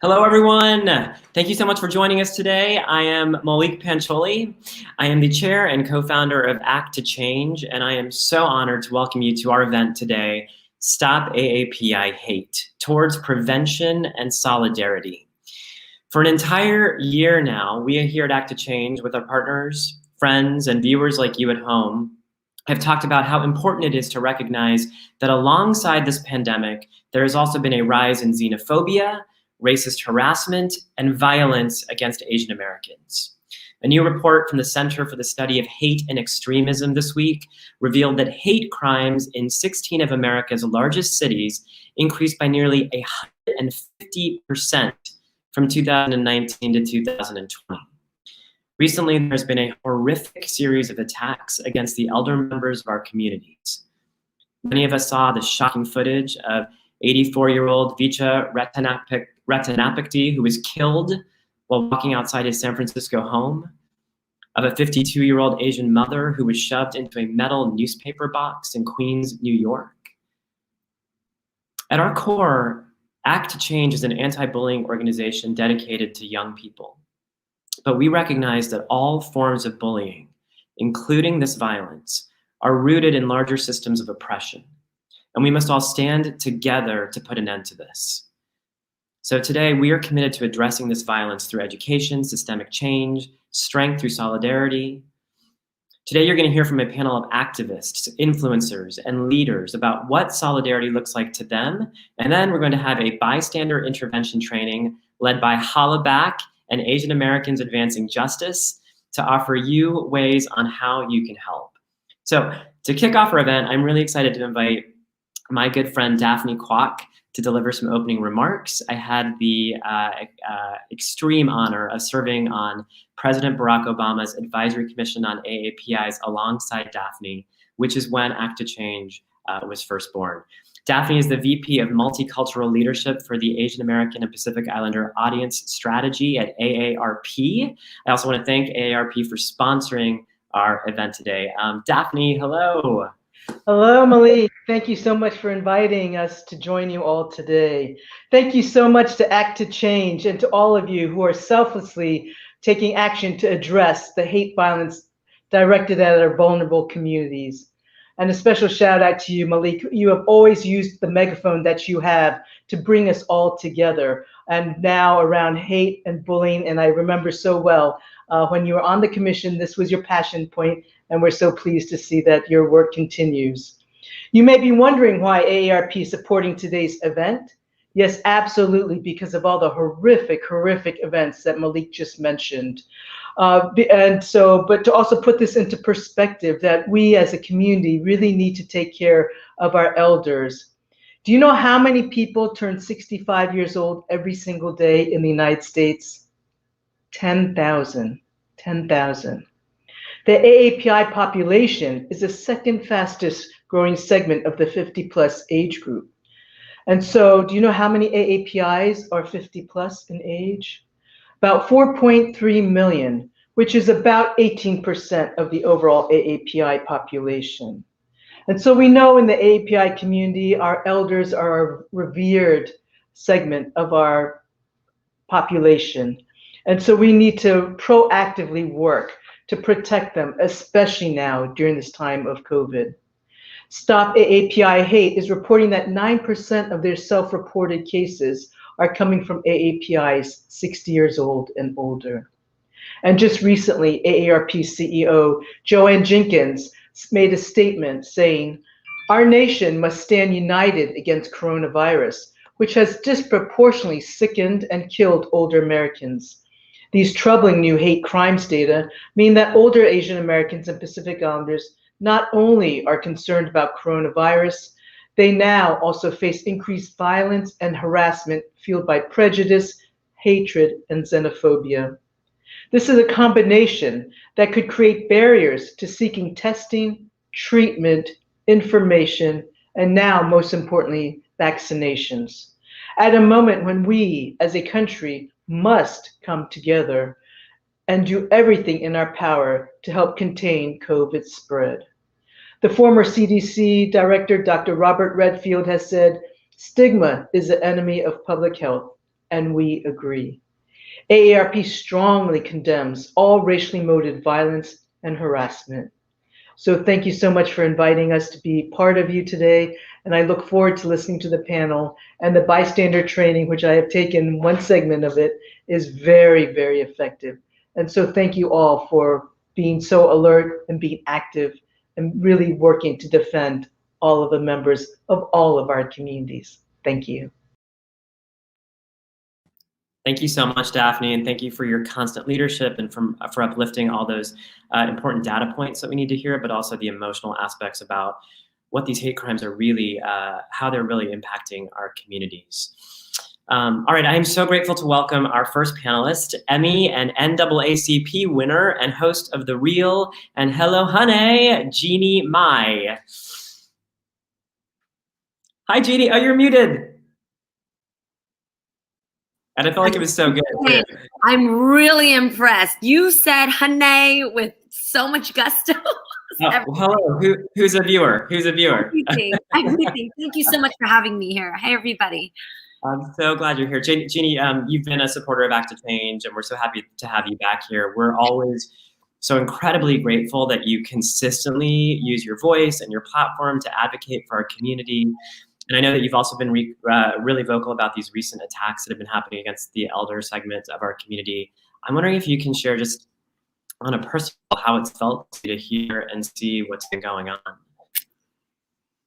Hello, everyone. Thank you so much for joining us today. I am Malik Pancholi. I am the chair and co-founder of Act to Change, and I am so honored to welcome you to our event today, Stop AAPI Hate, Towards Prevention and Solidarity. For an entire year now, we here at Act to Change with our partners, friends, and viewers like you at home have talked about how important it is to recognize that alongside this pandemic, there has also been a rise in xenophobia, racist harassment, and violence against Asian Americans. A new report from the Center for the Study of Hate and Extremism this week revealed that hate crimes in 16 of America's largest cities increased by nearly 150% from 2019 to 2020. Recently, there's been a horrific series of attacks against the elder members of our communities. Many of us saw the shocking footage of 84-year-old Vicha Ratanapakdi, who was killed while walking outside his San Francisco home, of a 52-year-old Asian mother who was shoved into a metal newspaper box in Queens, New York. At our core, Act to Change is an anti-bullying organization dedicated to young people. But we recognize that all forms of bullying, including this violence, are rooted in larger systems of oppression. And we must all stand together to put an end to this. So today, we are committed to addressing this violence through education, systemic change, strength through solidarity. Today, you're going to hear from a panel of activists, influencers, and leaders about what solidarity looks like to them. And then we're going to have a bystander intervention training led by Hollaback and Asian Americans Advancing Justice to offer you ways on how you can help. So to kick off our event, I'm really excited to invite my good friend Daphne Kwok to deliver some opening remarks. I had the extreme honor of serving on President Barack Obama's Advisory Commission on AAPIs alongside Daphne, which is when Act to Change was first born. Daphne is the VP of Multicultural Leadership for the Asian American and Pacific Islander Audience Strategy at AARP. I also want to thank AARP for sponsoring our event today. Daphne, hello. Hello, Malik. Thank you so much for inviting us to join you all today. Thank you so much to Act to Change and to all of you who are selflessly taking action to address the hate violence directed at our vulnerable communities. And a special shout out to you, Malik. You have always used the megaphone that you have to bring us all together. And now around hate and bullying, and I remember so well when you were on the commission, this was your passion point, and we're so pleased to see that your work continues. You may be wondering why AARP is supporting today's event. Yes, absolutely, because of all the horrific events that Malik just mentioned. But to also put this into perspective, that we as a community really need to take care of our elders. Do you know how many people turn 65 years old every single day in the United States? 10,000. 10,000. The AAPI population is the second fastest growing segment of the 50+ age group. And so do you know how many AAPIs are 50+ in age? About 4.3 million, which is about 18% of the overall AAPI population. And so we know in the AAPI community, our elders are a revered segment of our population. And so we need to proactively work to protect them, especially now during this time of COVID. Stop AAPI Hate is reporting that 9% of their self-reported cases are coming from AAPIs 60 years old and older. And just recently, AARP CEO Joanne Jenkins made a statement saying, "Our nation must stand united against coronavirus, which has disproportionately sickened and killed older Americans. These troubling new hate crimes data mean that older Asian Americans and Pacific Islanders not only are concerned about coronavirus, they now also face increased violence and harassment fueled by prejudice, hatred, and xenophobia. This is a combination that could create barriers to seeking testing, treatment, information, and now, most importantly, vaccinations. At a moment when we, as a country, must come together and do everything in our power to help contain COVID spread." The former CDC director, Dr. Robert Redfield, has said, "Stigma is the enemy of public health. and we agree. AARP strongly condemns all racially motivated violence and harassment. So thank you so much for inviting us to be part of you today. And I look forward to listening to the panel, and the bystander training, which I have taken one segment of it, is very, very effective. And so thank you all for being so alert and being active and really working to defend all of the members of all of our communities. Thank you. Thank you so much, Daphne, and thank you for your constant leadership and for uplifting all those important data points that we need to hear, but also the emotional aspects about what these hate crimes are really, how they're really impacting our communities. All right, I am so grateful to welcome our first panelist, Emmy and NAACP winner and host of The Real and Hello Honey, Jeannie Mai. Hi, Jeannie. Oh, you're muted. And I felt like it was so good. Hey, I'm really impressed. You said honey with so much gusto. Oh, hello. Who's a viewer? Who's a viewer? Everything. Thank you so much for having me here. Hey, everybody. I'm so glad you're here. Jeannie, you've been a supporter of Act to Change, and we're so happy to have you back here. We're always so incredibly grateful that you consistently use your voice and your platform to advocate for our community. And I know that you've also been really vocal about these recent attacks that have been happening against the elder segment of our community. I'm wondering if you can share just on a personal how it's felt to hear and see what's been going on.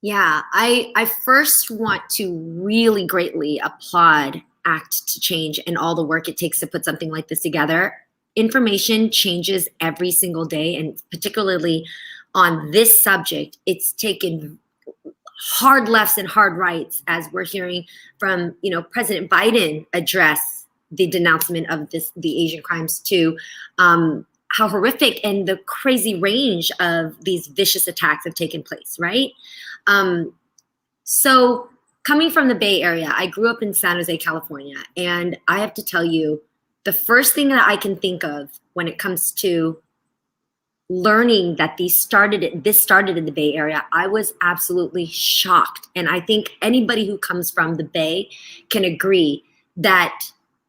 Yeah, I first want to really greatly applaud Act to Change and all the work it takes to put something like this together. Information changes every single day, and particularly on this subject, it's taken hard lefts and hard rights, as we're hearing from, President Biden address the denouncement of the Asian crimes too. How horrific and the crazy range of these vicious attacks have taken place, right? So coming from the Bay Area, I grew up in San Jose, California, and I have to tell you, the first thing that I can think of when it comes to learning that this started in the Bay Area, I was absolutely shocked. And I think anybody who comes from the Bay can agree that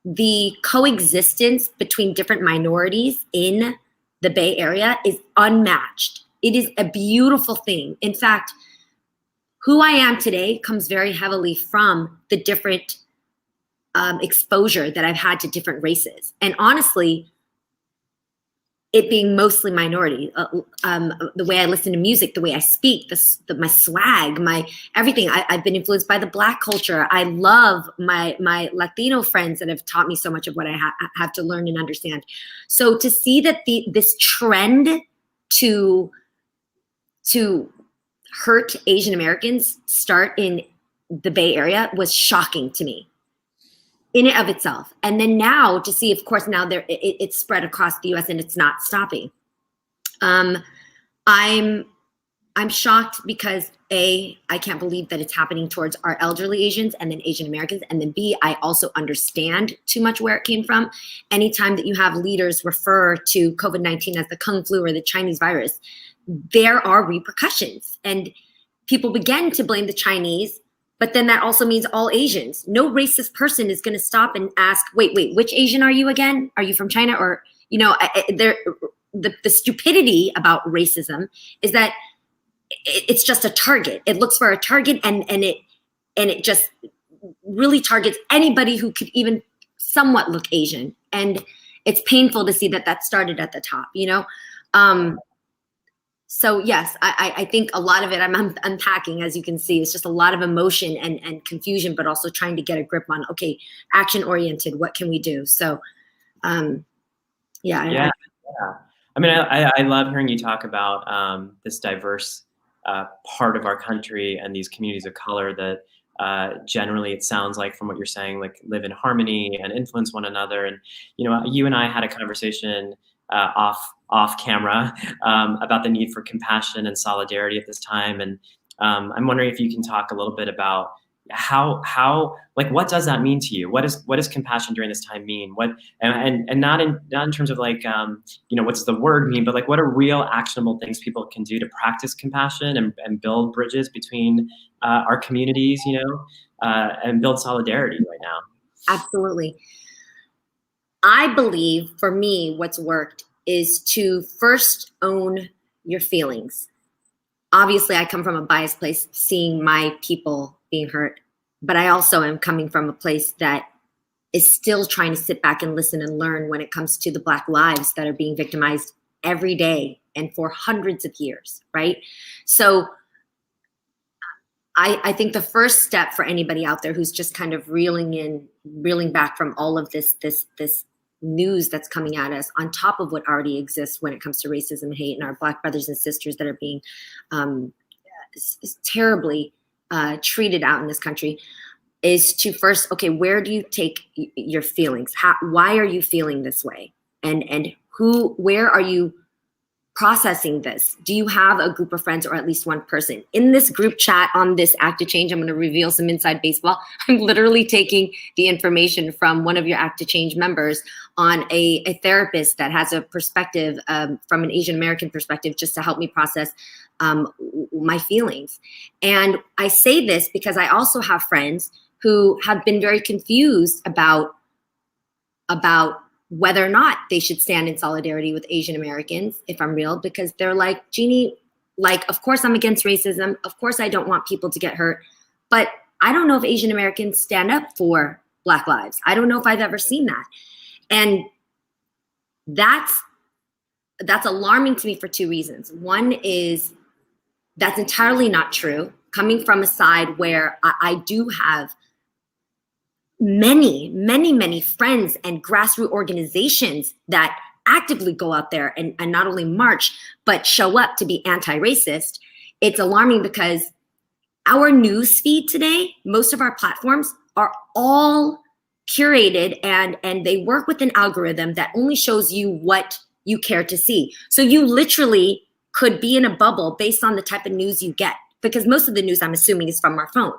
the coexistence between different minorities in the Bay Area is unmatched. It is a beautiful thing. In fact, who I am today comes very heavily from the different exposure that I've had to different races. And honestly, it being mostly minority, the way I listen to music, the way I speak, my swag, my everything. I've been influenced by the Black culture. I love my Latino friends that have taught me so much of what I have to learn and understand. So to see that this trend to hurt Asian Americans start in the Bay Area was shocking to me in and of itself. And then now to see, of course, now it's spread across the US and it's not stopping. I'm shocked because A, I can't believe that it's happening towards our elderly Asians and then Asian Americans. And then B, I also understand too much where it came from. Anytime that you have leaders refer to COVID-19 as the Kung flu or the Chinese virus, there are repercussions. And people begin to blame the Chinese, but then that also means all Asians. No racist person is going to stop and ask, wait, which Asian are you again? Are you from China? Or, the stupidity about racism is that it's just a target. It looks for a target and it just really targets anybody who could even somewhat look Asian. And it's painful to see that started at the top, So yes, I think a lot of it I'm unpacking, as you can see. It's just a lot of emotion and confusion, but also trying to get a grip on, okay, action oriented, what can we do? So, yeah. I mean, I love hearing you talk about this diverse part of our country and these communities of color that generally, it sounds like from what you're saying, like live in harmony and influence one another. And, you and I had a conversation off camera about the need for compassion and solidarity at this time. And I'm wondering if you can talk a little bit about how like, what does that mean to you? What does compassion during this time mean? What, and not in terms of like, what's the word mean, but like, what are real actionable things people can do to practice compassion and build bridges between our communities, and build solidarity right now? Absolutely. I believe for me, what's worked is to first own your feelings. Obviously, I come from a biased place, seeing my people being hurt, but I also am coming from a place that is still trying to sit back and listen and learn when it comes to the Black lives that are being victimized every day and for hundreds of years, right? So I think the first step for anybody out there who's just kind of reeling back from all of this news that's coming at us on top of what already exists when it comes to racism and hate and our Black brothers and sisters that are being terribly treated out in this country, is to first, okay, where do you take your feelings? Why are you feeling this way? And where are you processing this? Do you have a group of friends or at least one person? In this group chat on this Act to Change, I'm going to reveal some inside baseball. I'm literally taking the information from one of your Act to Change members on a therapist that has a perspective from an Asian American perspective, just to help me process my feelings. And I say this because I also have friends who have been very confused about whether or not they should stand in solidarity with Asian Americans, if I'm real, because they're like, Jeannie, like, of course I'm against racism. Of course I don't want people to get hurt, but I don't know if Asian Americans stand up for Black lives. I don't know if I've ever seen that. And that's alarming to me for two reasons. One is that's entirely not true, coming from a side where I do have many friends and grassroots organizations that actively go out there and not only march, but show up to be anti-racist. It's alarming because our news feed today, most of our platforms are all curated and they work with an algorithm that only shows you what you care to see. So you literally could be in a bubble based on the type of news you get, because most of the news, I'm assuming, is from our phone.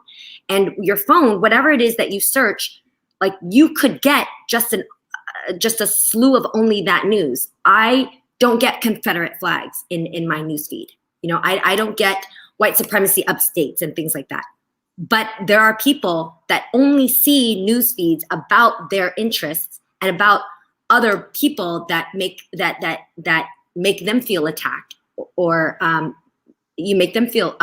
And your phone, whatever it is that you search, like, you could get just a slew of only that news. I don't get Confederate flags in my news feed. You know, I don't get white supremacy updates and things like that. But there are people that only see news feeds about their interests and about other people that make them feel attacked, or you make them feel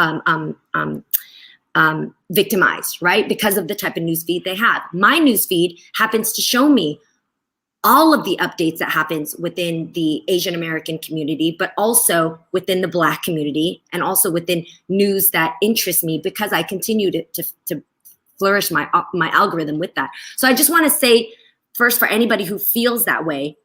victimized, right? Because of the type of newsfeed they have. My newsfeed happens to show me all of the updates that happens within the Asian American community, but also within the Black community, and also within news that interests me, because I continue to flourish my algorithm with that. So I just want to say, first, for anybody who feels that way,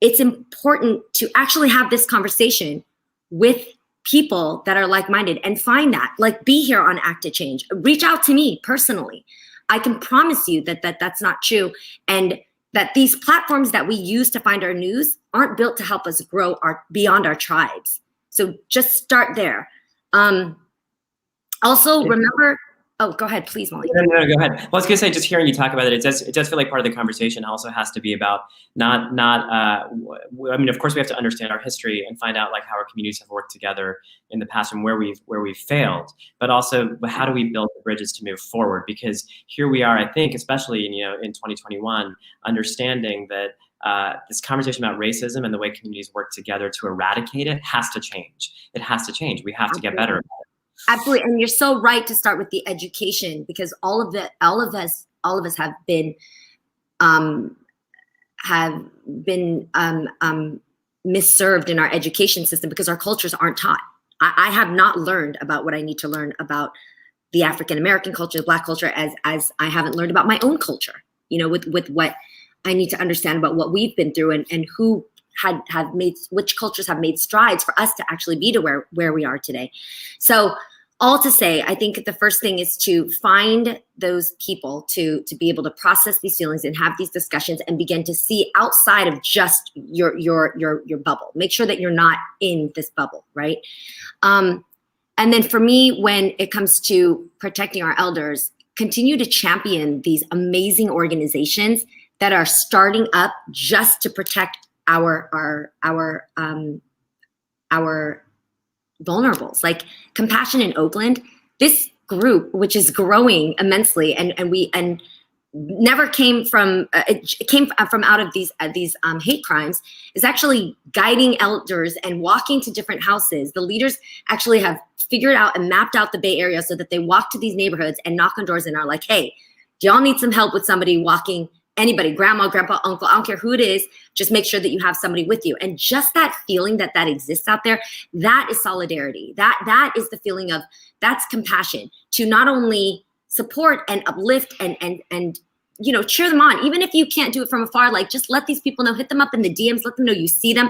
it's important to actually have this conversation with people that are like-minded and find that, like, be here on Act to Change. Reach out to me personally. I can promise you that that's not true, and that these platforms that we use to find our news aren't built to help us grow beyond our tribes. So just start there. Also, remember, oh, go ahead, please, Molly. No, go ahead. Well, I was gonna say, just hearing you talk about it does feel like part of the conversation also has to be about I mean, of course we have to understand our history and find out, like, how our communities have worked together in the past and where we've failed, but also how do we build the bridges to move forward? Because here we are, I think, especially in 2021, understanding that this conversation about racism and the way communities work together to eradicate it has to change. It has to change. We have to get better at it. Absolutely, and you're so right to start with the education, because all of us have been misserved in our education system because our cultures aren't taught. I have not learned about what I need to learn about the African American culture, the Black culture, as I haven't learned about my own culture. With what I need to understand about what we've been through and who which cultures have made strides for us to actually be to where we are today. So, all to say, I think the first thing is to find those people to be able to process these feelings and have these discussions and begin to see outside of just your bubble. Make sure that you're not in this bubble, right? And then for me, when it comes to protecting our elders, continue to champion these amazing organizations that are starting up just to protect our vulnerables, like Compassion in Oakland. This group, which is growing immensely, and never came from it came from out of these hate crimes is actually guiding elders and walking to different houses. The leaders actually have figured out and mapped out the Bay Area so that they walk to these neighborhoods and knock on doors and are like, hey, do y'all need some help with somebody walking? Anybody, grandma, grandpa, uncle, I don't care who it is, just make sure that you have somebody with you. And just that feeling that exists out there, that is solidarity. That is the feeling of, that's compassion to not only support and uplift and cheer them on, even if you can't do it from afar. Like, just let these people know, hit them up in the DMs, let them know you see them,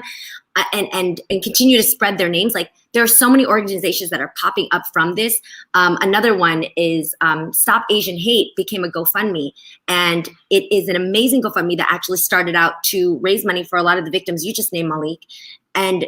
and continue to spread their names. Like, there are so many organizations that are popping up from this. Another one is Stop Asian Hate became a GoFundMe, and it is an amazing GoFundMe that actually started out to raise money for a lot of the victims you just named, Malik, and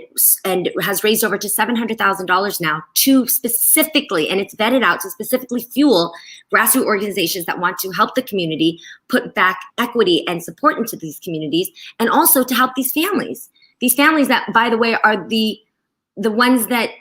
has raised over to $700,000 now to specifically, and it's vetted out to specifically fuel grassroots organizations that want to help the community put back equity and support into these communities, and also to help these families. These families that, by the way, are the ones that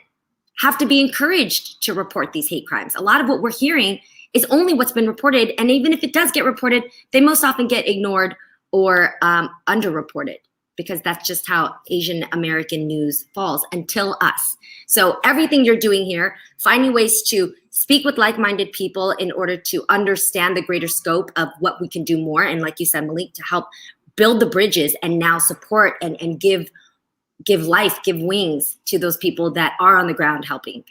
have to be encouraged to report these hate crimes. A lot of what we're hearing is only what's been reported, and even if it does get reported, they most often get ignored or underreported, because that's just how Asian American news falls until us. So everything you're doing here, finding ways to speak with like-minded people in order to understand the greater scope of what we can do more, and like you said, Malik, to help build the bridges and now support and give life, give wings to those people that are on the ground helping.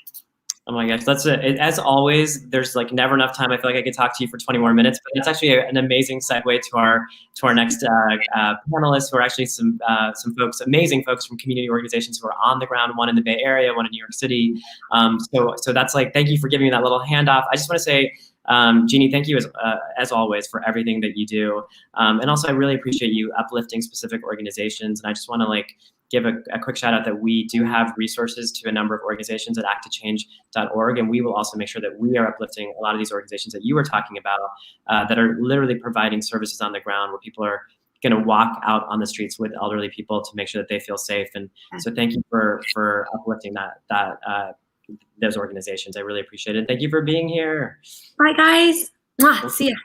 Oh my gosh, that's as always, there's like never enough time. I feel like I could talk to you for 20 more minutes, but it's actually an amazing segue to our next panelists, who are actually some folks, amazing folks from community organizations who are on the ground, one in the Bay Area, one in New York City. So that's like, thank you for giving me that little handoff. I just want to say, Jeannie, thank you as always for everything that you do. And also I really appreciate you uplifting specific organizations. And I just want to give a quick shout out that we do have resources to a number of organizations at acttochange.org. And we will also make sure that we are uplifting a lot of these organizations that you were talking about, that are literally providing services on the ground where people are going to walk out on the streets with elderly people to make sure that they feel safe. And so thank you for uplifting those organizations. I really appreciate it. Thank you for being here. Bye, guys. Mwah. See ya.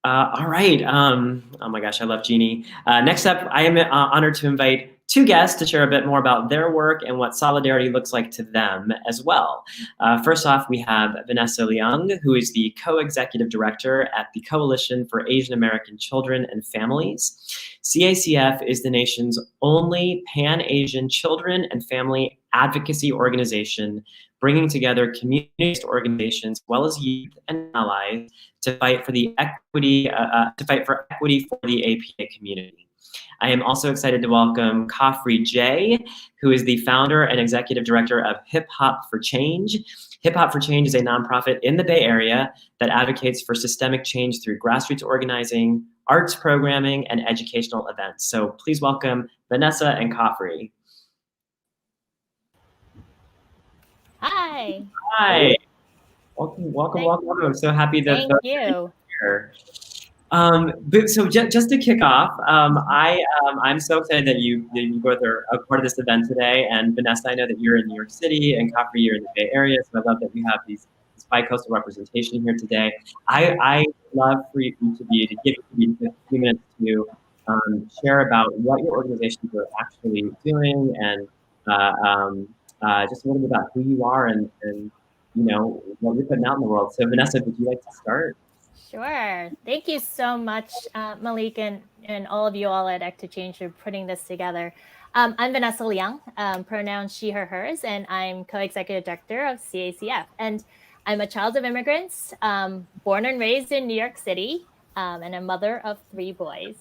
All right. Oh my gosh, I love Jeannie. Next up, I am honored to invite two guests to share a bit more about their work and what solidarity looks like to them as well. First off, we have Vanessa Leung, who is the co-executive director at the Coalition for Asian American Children and Families. CACF is the nation's only Pan-Asian children and family advocacy organization, bringing together community-based organizations as well as youth and allies to fight for equity for the API community. I am also excited to welcome Khafre J, who is the founder and executive director of Hip Hop for Change. Hip Hop for Change is a nonprofit in the Bay Area that advocates for systemic change through grassroots organizing, arts programming, and educational events. So please welcome Vanessa and Khafre. Hi. Hi. Welcome. I'm so happy that Thank you. Here. So just to kick off, I'm so excited that you both are a part of this event today. And Vanessa, I know that you're in New York City, and Khafre, you're in the Bay Area. So I love that we have this bi-coastal representation here today. I love for each of you to give you a few minutes to share about what your organizations are actually doing, and just a little bit about who you are and what you're putting out in the world. So Vanessa, would you like to start? Sure. Thank you so much, Malik, and all of you all at Act to Change for putting this together. I'm Vanessa Leung, pronouns she, her, hers, and I'm co-executive director of CACF. And I'm a child of immigrants, born and raised in New York City, and a mother of 3 boys.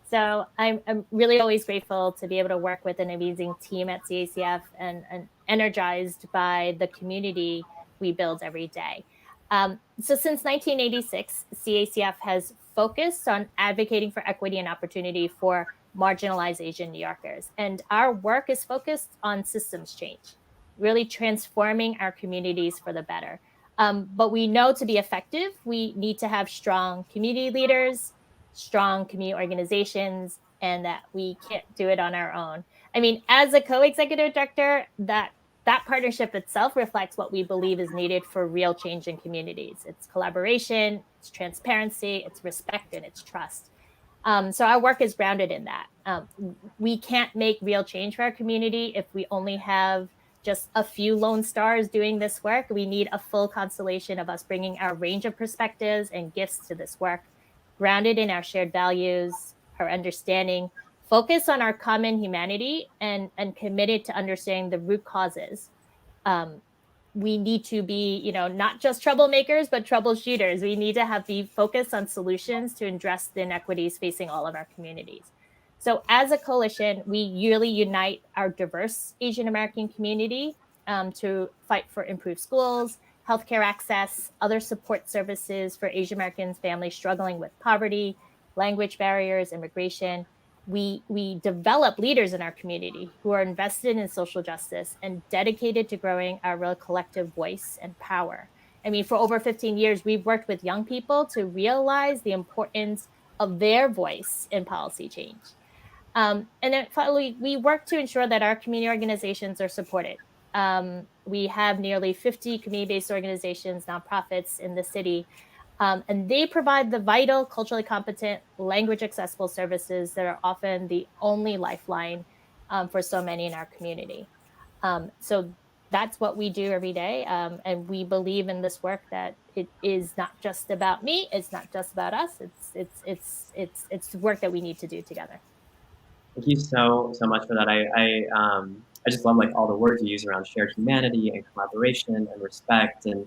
So I'm really always grateful to be able to work with an amazing team at CACF and energized by the community we build every day. So since 1986, CACF has focused on advocating for equity and opportunity for marginalized Asian New Yorkers. And our work is focused on systems change, really transforming our communities for the better. But we know to be effective, we need to have strong community leaders, strong community organizations, and that we can't do it on our own. I mean, as a co-executive director, that that partnership itself reflects what we believe is needed for real change in communities. It's collaboration, it's transparency, it's respect, and it's trust. So our work is grounded in that. We can't make real change for our community if we only have just a few lone stars doing this work. We need a full constellation of us bringing our range of perspectives and gifts to this work, grounded in our shared values, our understanding, focus on our common humanity, and committed to understanding the root causes. We need to be, not just troublemakers, but troubleshooters. We need to be focused on solutions to address the inequities facing all of our communities. So as a coalition, we really unite our diverse Asian American community to fight for improved schools, healthcare access, other support services for Asian American families struggling with poverty, language barriers, immigration. We develop leaders in our community who are invested in social justice and dedicated to growing our real collective voice and power. I mean, for over 15 years, we've worked with young people to realize the importance of their voice in policy change. And then finally, we work to ensure that our community organizations are supported. We have nearly 50 community-based organizations, nonprofits in the city, and they provide the vital, culturally competent, language-accessible services that are often the only lifeline for so many in our community. So that's what we do every day, and we believe in this work that it is not just about me, it's not just about us. It's the work that we need to do together. Thank you so much for that. I just love like all the words you use around shared humanity and collaboration and respect, and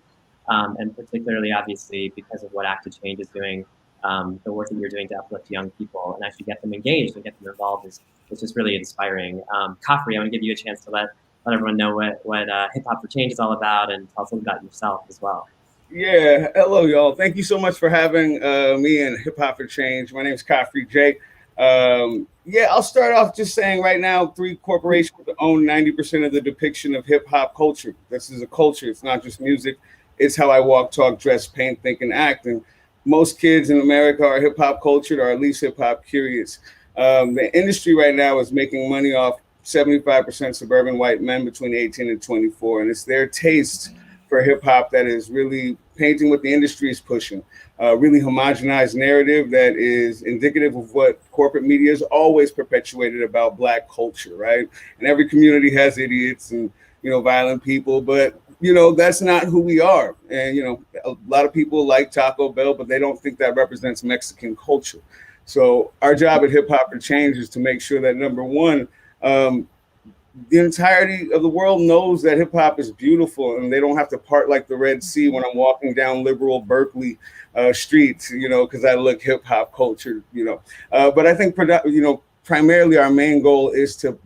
particularly obviously because of what Act to Change is doing, the work that you're doing to uplift young people and actually get them engaged and get them involved is just really inspiring. Khafre, I want to give you a chance to let everyone know what Hip Hop for Change is all about, and tell us a little about yourself as well. Yeah, hello y'all. Thank you so much for having me and Hip Hop for Change. My name is Khafre J. I'll start off just saying right now, 3 corporations own 90% of the depiction of hip hop culture. This is a culture. It's not just music. It's how I walk, talk, dress, paint, think, and act. And most kids in America are hip hop cultured, or at least hip hop curious. The industry right now is making money off 75% suburban white men between 18 and 24. And it's their taste for hip hop that is really painting what the industry is pushing. Really homogenized narrative that is indicative of what corporate media has always perpetuated about Black culture, right? And every community has idiots and, violent people, but, that's not who we are. And, a lot of people like Taco Bell, but they don't think that represents Mexican culture. So our job at Hip Hop for Change is to make sure that, number one, the entirety of the world knows that hip hop is beautiful, and they don't have to part like the Red Sea when I'm walking down liberal Berkeley streets, because I look hip hop culture, But I think, primarily our main goal is to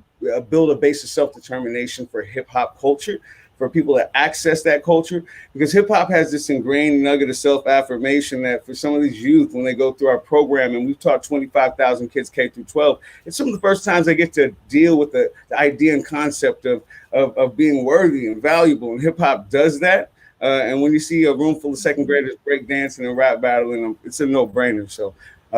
build a base of self-determination for hip hop culture, for people to access that culture, because hip hop has this ingrained nugget of self-affirmation that for some of these youth, when they go through our program, and we've taught 25,000 kids K through 12, it's some of the first times they get to deal with the idea and concept of being worthy and valuable. And hip hop does that. And when you see a room full of second graders break dancing and rap battling, it's a no-brainer. So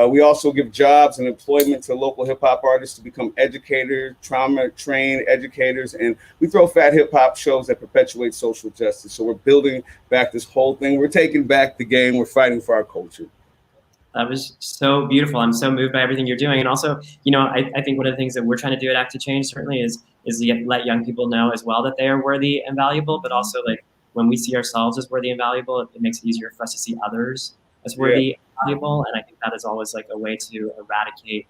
we also give jobs and employment to local hip hop artists to become educators, trauma-trained educators, and we throw fat hip hop shows that perpetuate social justice. So we're building back this whole thing. We're taking back the game. We're fighting for our culture. That was so beautiful. I'm so moved by everything you're doing. And also, I think one of the things that we're trying to do at Act to Change certainly is let young people know as well that they are worthy and valuable, but also like when we see ourselves as worthy and valuable, it makes it easier for us to see others as worthy and valuable. And I think that is always like a way to eradicate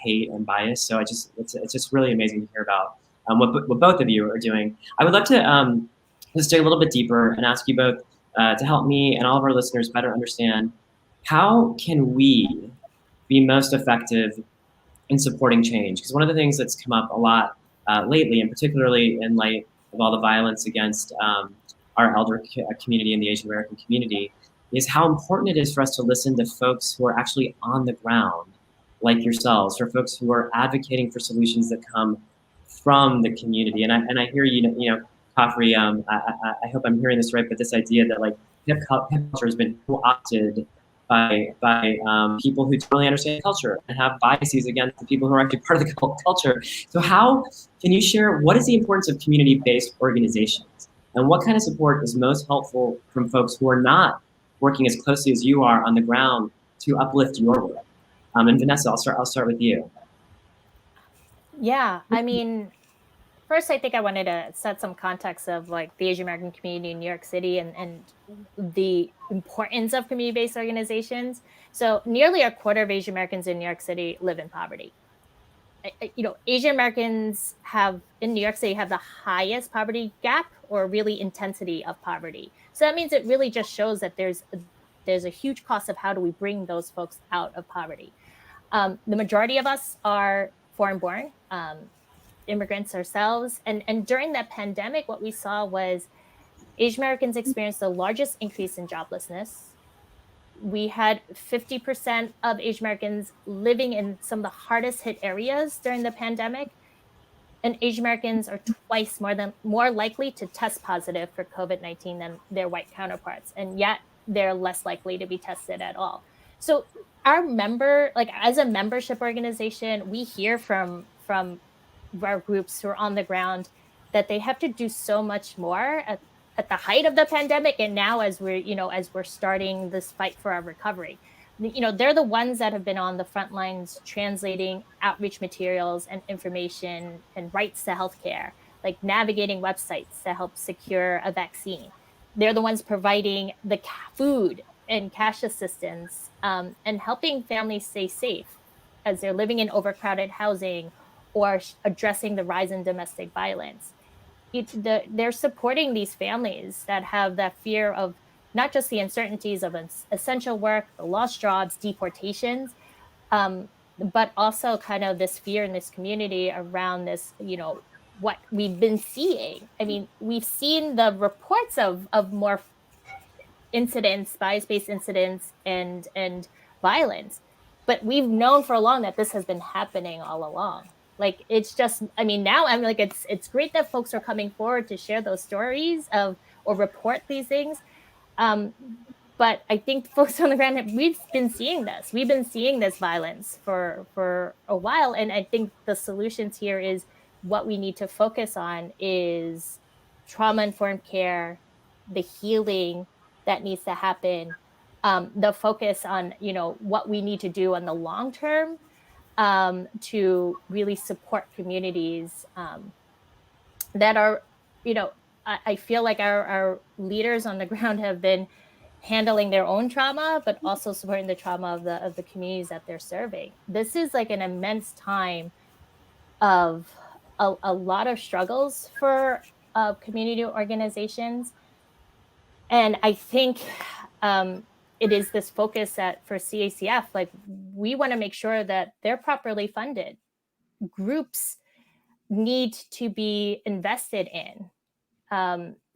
hate and bias. So it's just really amazing to hear about what both of you are doing. I would love to just dig a little bit deeper and ask you both to help me and all of our listeners better understand, how can we be most effective in supporting change? Because one of the things that's come up a lot lately, and particularly in light of all the violence against our elder community and the Asian American community, is how important it is for us to listen to folks who are actually on the ground, like yourselves, for folks who are advocating for solutions that come from the community. And I hear Khafre, I hope I'm hearing this right, but this idea that like hip culture has been co-opted people who don't really understand culture and have biases against the people who are actually part of the culture. So how can you share what is the importance of community-based organizations, and what kind of support is most helpful from folks who are not working as closely as you are on the ground to uplift your work? And Vanessa, I'll start with you. Yeah, I mean, first, I think I wanted to set some context of like the Asian American community in New York City and the importance of community-based organizations. So nearly a quarter of Asian Americans in New York City live in poverty. Asian Americans in New York City have the highest poverty gap or really intensity of poverty. So that means it really just shows that there's a huge cost of how do we bring those folks out of poverty. The majority of us are foreign-born. Immigrants ourselves. And during that pandemic, what we saw was Asian Americans experienced the largest increase in joblessness. We had 50% of Asian Americans living in some of the hardest hit areas during the pandemic. And Asian Americans are twice more likely to test positive for COVID-19 than their white counterparts. And yet they're less likely to be tested at all. So as a membership organization, we hear from our groups who are on the ground that they have to do so much more at the height of the pandemic, and now as we're starting this fight for our recovery. They're the ones that have been on the front lines translating outreach materials and information and rights to healthcare, like navigating websites to help secure a vaccine. They're the ones providing the food and cash assistance, and helping families stay safe as they're living in overcrowded housing or addressing the rise in domestic violence. They're supporting these families that have that fear of not just the uncertainties of essential work, the lost jobs, deportations, but also kind of this fear in this community around this, what we've been seeing. I mean, we've seen the reports of more incidents, bias-based incidents and violence, but we've known for long that this has been happening all along. Like, it's just, I mean, now I'm like, it's great that folks are coming forward to share those stories or report these things. But I think folks on the ground, we've been seeing this. We've been seeing this violence for a while. And I think the solutions here is what we need to focus on is trauma-informed care, the healing that needs to happen, the focus on, what we need to do on the long term, to really support communities that are, I feel like our leaders on the ground have been handling their own trauma, but also supporting the trauma of the communities that they're serving. This is like an immense time of a lot of struggles for community organizations. And I think it is this focus for CACF, like, we want to make sure that they're properly funded. Groups need to be invested in.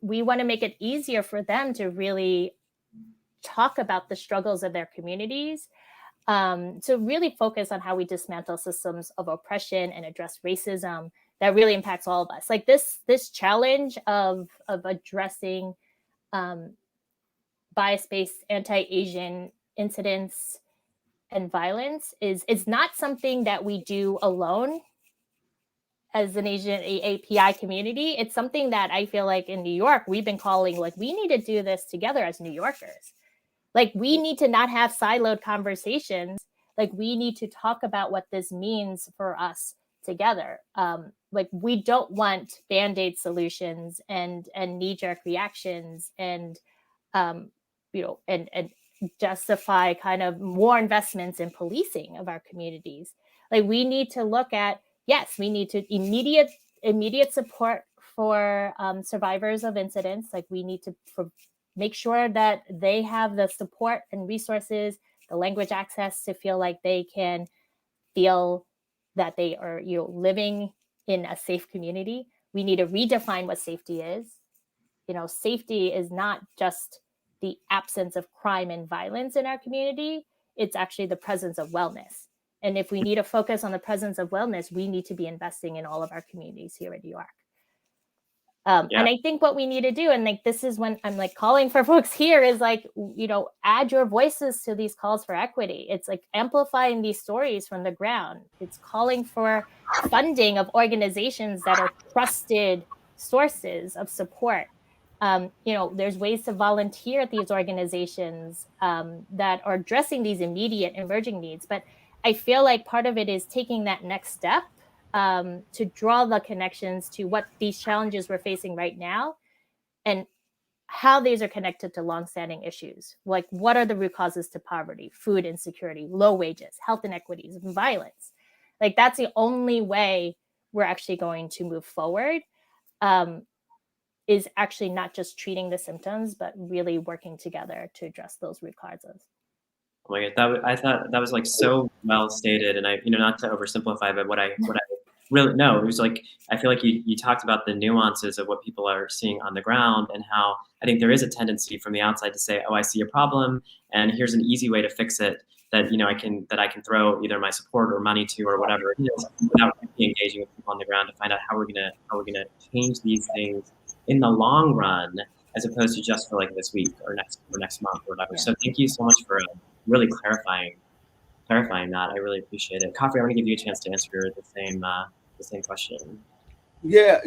We want to make it easier for them to really talk about the struggles of their communities, to really focus on how we dismantle systems of oppression and address racism that really impacts all of us. Like this challenge of addressing bias-based anti-Asian incidents and violence is not something that we do alone as an Asian AAPI community. It's something that I feel like in New York, we've been calling, like, we need to do this together as New Yorkers. Like, we need to not have siloed conversations. Like, we need to talk about what this means for us together. Like, we don't want Band-Aid solutions and knee-jerk reactions and justify kind of more investments in policing of our communities. Like, we need to look at, yes, we need to immediate support for survivors of incidents. Like, we need to make sure that they have the support and resources, the language access to feel like they can feel that they are living in a safe community. We need to redefine what safety is. Safety is not just the absence of crime and violence in our community. It's actually the presence of wellness. And if we need to focus on the presence of wellness, we need to be investing in all of our communities here in New York. And I think what we need to do, and like this is when I'm like calling for folks here, is like, add your voices to these calls for equity. It's like amplifying these stories from the ground. It's calling for funding of organizations that are trusted sources of support. There's ways to volunteer at these organizations that are addressing these immediate emerging needs. But I feel like part of it is taking that next step to draw the connections to what these challenges we're facing right now and how these are connected to longstanding issues. Like, what are the root causes to poverty, food insecurity, low wages, health inequities, and violence? Like, that's the only way we're actually going to move forward, is actually not just treating the symptoms, but really working together to address those root causes. Oh my God, I thought that was like so well stated, and I, not to oversimplify, but what I really know, it was like, I feel like you talked about the nuances of what people are seeing on the ground, and how I think there is a tendency from the outside to say, oh, I see a problem, and here's an easy way to fix it that I can throw either my support or money to or whatever it is, without really engaging with people on the ground to find out how we're gonna change these things in the long run, as opposed to just for like this week or next month or whatever. Yeah. So thank you so much for really clarifying that. I really appreciate it. Coffee, I want to give you a chance to answer the same question. Yeah,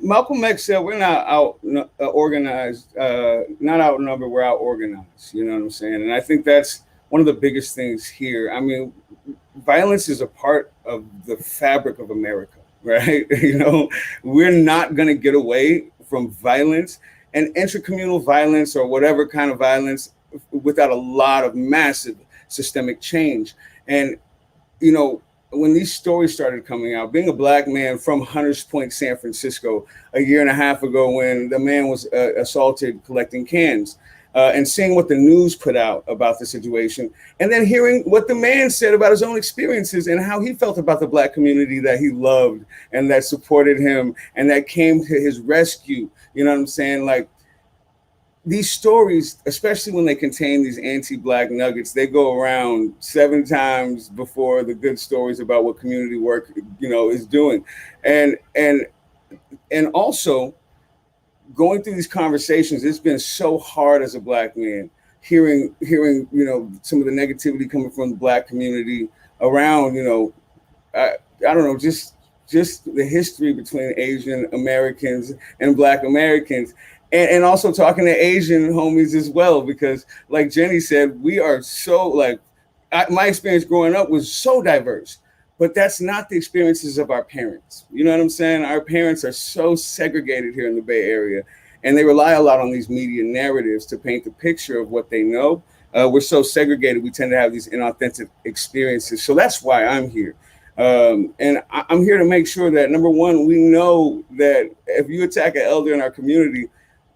Malcolm X said we're not out organized, not outnumbered, we're out organized. You know what I'm saying? And I think that's one of the biggest things here. I mean, violence is a part of the fabric of America, right? We're not going to get away from violence and intracommunal violence or whatever kind of violence without a lot of massive systemic change. And, when these stories started coming out, being a Black man from Hunters Point, San Francisco, a year and a half ago, when the man was assaulted collecting cans, and seeing what the news put out about the situation, and then hearing what the man said about his own experiences and how he felt about the Black community that he loved and that supported him and that came to his rescue. You know what I'm saying? Like, these stories, especially when they contain these anti-Black nuggets, they go around 7 times before the good stories about what community work, is doing. And also going through these conversations, it's been so hard as a Black man, hearing, some of the negativity coming from the Black community around, I don't know, just the history between Asian Americans and Black Americans. And also talking to Asian homies as well, because like Jenny said, we are so my experience growing up was so diverse, but that's not the experiences of our parents. You know what I'm saying? Our parents are so segregated here in the Bay Area, and they rely a lot on these media narratives to paint the picture of what they know. We're so segregated, we tend to have these inauthentic experiences. So that's why I'm here. And I'm here to make sure that, number one, we know that if you attack an elder in our community,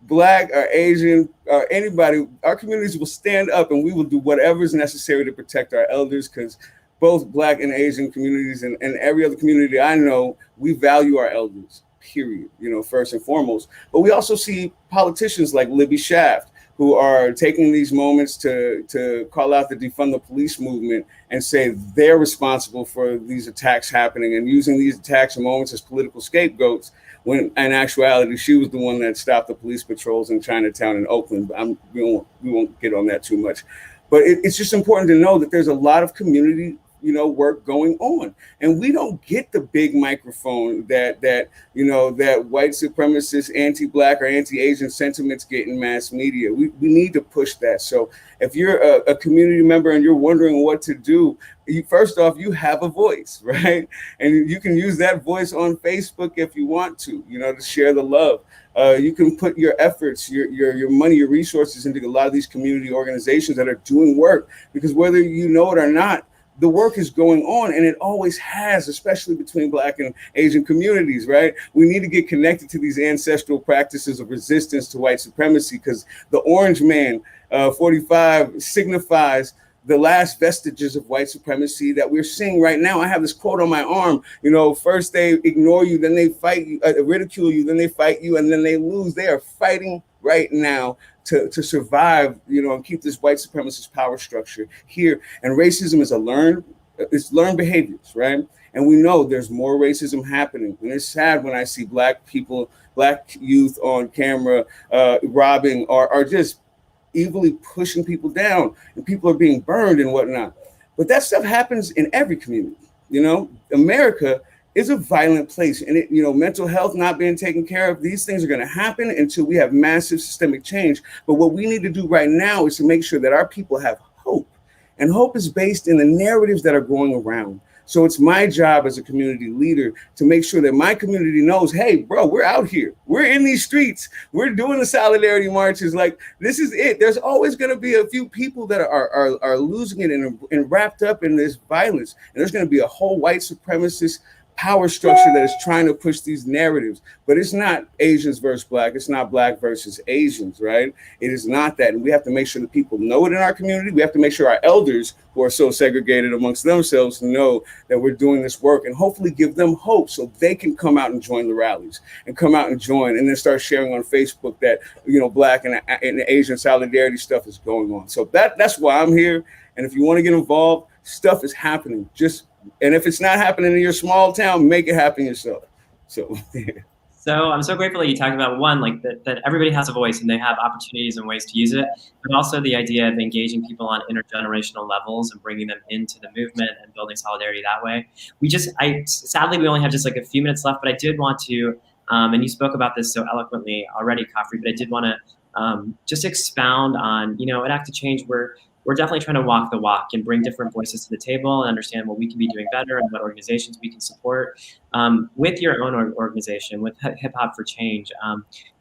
Black or Asian or anybody, our communities will stand up and we will do whatever is necessary to protect our elders, because both Black and Asian communities and every other community I know, we value our elders, period, first and foremost. But we also see politicians like Libby Shaft, who are taking these moments to call out the defund the police movement and say they're responsible for these attacks happening, and using these attacks and moments as political scapegoats, when in actuality, she was the one that stopped the police patrols in Chinatown and Oakland. We won't get on that too much. But it's just important to know that there's a lot of community work going on, and we don't get the big microphone that white supremacist, anti-Black or anti-Asian sentiments get in mass media. We need to push that. So if you're a community member and you're wondering what to do, first off, you have a voice, right? And you can use that voice on Facebook if you want to share the love. You can put your efforts, your money, your resources into a lot of these community organizations that are doing work, because whether you know it or not, the work is going on, and it always has, especially between Black and Asian communities, right? We need to get connected to these ancestral practices of resistance to white supremacy, because the orange man, 45, signifies the last vestiges of white supremacy that we're seeing right now. I have this quote on my arm, first they ignore you, then they fight you, ridicule you, then they fight you, and then they lose. They are fighting right now to survive, and keep this white supremacist power structure here. And racism is a learned It's learned behaviors, right? And we know there's more racism happening. And it's sad when I see Black people, Black youth on camera robbing or are just evilly pushing people down, and people are being burned and whatnot. But that stuff happens in every community. You know, America is a violent place, and it, you know, mental health not being taken care of, these things are going to happen until we have massive systemic change. But what we need to do right now is to make sure that our people have hope, and hope is based in the narratives that are going around. So it's my job as a community leader to make sure that my community knows, hey, bro, we're out here. We're in these streets. We're doing the solidarity marches. Like, this is it. There's always going to be a few people that are losing it and wrapped up in this violence. And there's going to be a whole white supremacist power structure that is trying to push these narratives. But it's not Asians versus Black. It's not Black versus Asians, right? It is not that. And we have to make sure that people know it in our community. We have to make sure our elders, who are so segregated amongst themselves, know that we're doing this work, and hopefully give them hope so they can come out and join the rallies and come out and join, and then start sharing on Facebook that, you know, Black and Asian solidarity stuff is going on. So that's why I'm here. And if you want to get involved, stuff is happening. And if it's not happening in your small town, make it happen yourself. So So I'm so grateful that you talked about, one, like that everybody has a voice and they have opportunities and ways to use it, but also the idea of engaging people on intergenerational levels and bringing them into the movement and building solidarity that way. Sadly, we only have just like a few minutes left, but I did want to, and you spoke about this so eloquently already, Khafre, but I did want to just expound on, you know, at Act to Change, we're definitely trying to walk the walk and bring different voices to the table and understand what we can be doing better and what organizations we can support. With your own organization, with Hip Hop for Change,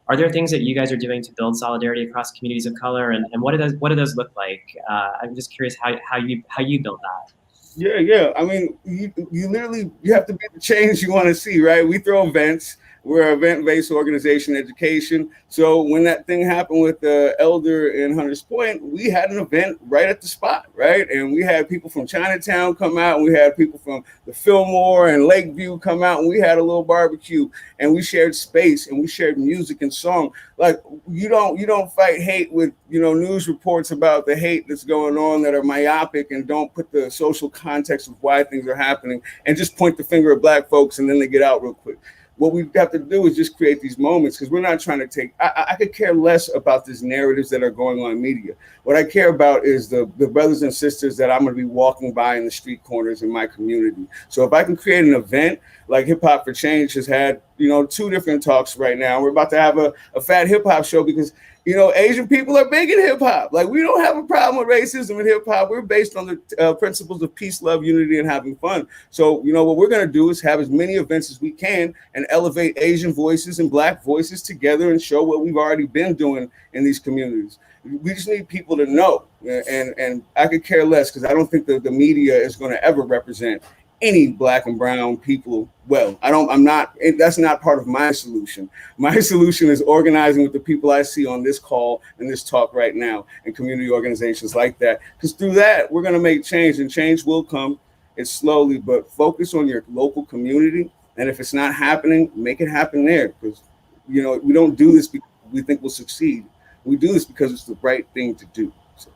are there things that you guys are doing to build solidarity across communities of color, and what do those look like? I'm just curious how you build that. Yeah. I mean, you have to be the change you want to see, right? We throw events. We're an event-based organization, education. So when that thing happened with the elder in Hunters Point, we had an event right at the spot, right? And we had people from Chinatown come out, and we had people from the Fillmore and Lakeview come out, and we had a little barbecue, and we shared space, and we shared music and song. Like, you don't fight hate with, you know, news reports about the hate that's going on that are myopic and don't put the social context of why things are happening and just point the finger at Black folks and then they get out real quick. What we have to do is just create these moments, because we're not trying to take, I could care less about these narratives that are going on in media. What I care about is the brothers and sisters that I'm going to be walking by in the street corners in my community. So if I can create an event like Hip Hop for Change has had, you know, 2 different talks right now. We're about to have a fat hip hop show because, you know, Asian people are big in hip hop. Like, we don't have a problem with racism in hip hop. We're based on the principles of peace, love, unity, and having fun. So, you know, what we're going to do is have as many events as we can and elevate Asian voices and Black voices together and show what we've already been doing in these communities. We just need people to know. And I could care less, because I don't think the media is going to ever represent any Black and brown people well. That's not part of my solution. My solution is organizing with the people I see on this call and this talk right now, and community organizations like that. Because through that, we're going to make change, and change will come. It's slowly, but focus on your local community. And if it's not happening, make it happen there. Because, you know, we don't do this because we think we'll succeed. We do this because it's the right thing to do. So.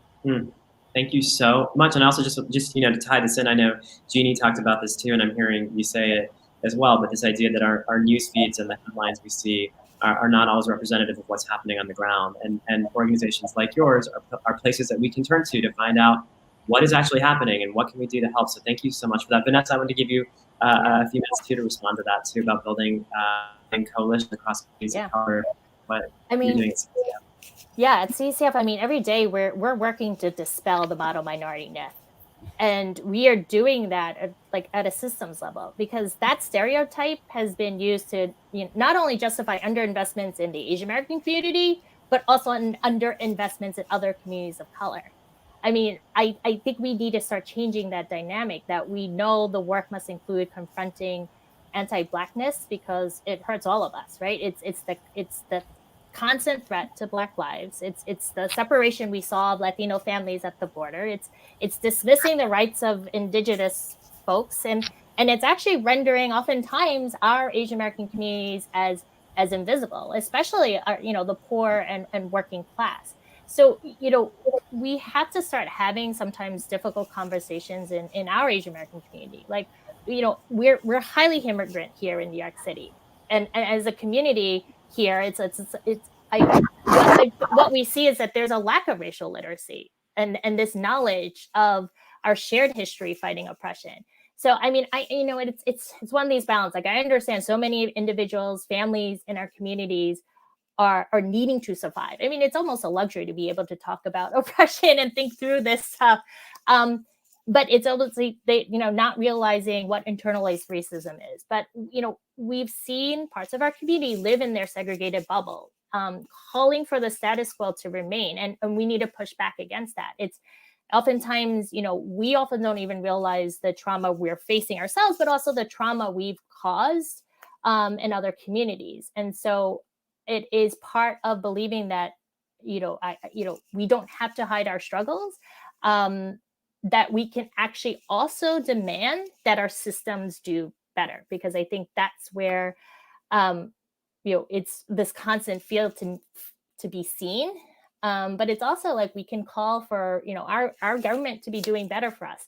Thank you so much. And also just, you know, to tie this in, I know Jeannie talked about this too, and I'm hearing you say it as well, but this idea that our news feeds and the headlines we see are not always representative of what's happening on the ground. And organizations like yours are places that we can turn to find out what is actually happening and what can we do to help. So thank you so much for that. Vanessa, I want to give you a few minutes too to respond to that too, about building coalition across communities of color. What you're doing at CCF. Yeah, at CCF, I mean, every day we're working to dispel the model minority myth. And we are doing that at a systems level, because that stereotype has been used to, you know, not only justify underinvestments in the Asian American community, but also underinvestments in other communities of color. I mean, I think we need to start changing that dynamic, that we know the work must include confronting anti-Blackness, because it hurts all of us, right? It's the constant threat to Black lives. It's the separation we saw of Latino families at the border. It's dismissing the rights of Indigenous folks, and it's actually rendering oftentimes our Asian American communities as invisible, especially our, you know, the poor and working class. So, you know, we have to start having sometimes difficult conversations in our Asian American community. Like, you know, we're highly immigrant here in New York City, and as a community here, what we see is that there's a lack of racial literacy and this knowledge of our shared history fighting oppression. So, I mean, you know, it's one of these balance. Like, I understand so many individuals, families in our communities are needing to survive. I mean, it's almost a luxury to be able to talk about oppression and think through this stuff. But it's obviously they, you know, not realizing what internalized racism is. But, you know, we've seen parts of our community live in their segregated bubble, calling for the status quo to remain, and we need to push back against that. It's oftentimes, you know, we often don't even realize the trauma we're facing ourselves, but also the trauma we've caused in other communities. And so it is part of believing that, you know, we don't have to hide our struggles, that we can actually also demand that our systems do better, because I think that's where, you know, it's this constant field to be seen. But it's also like we can call for, you know, our government to be doing better for us.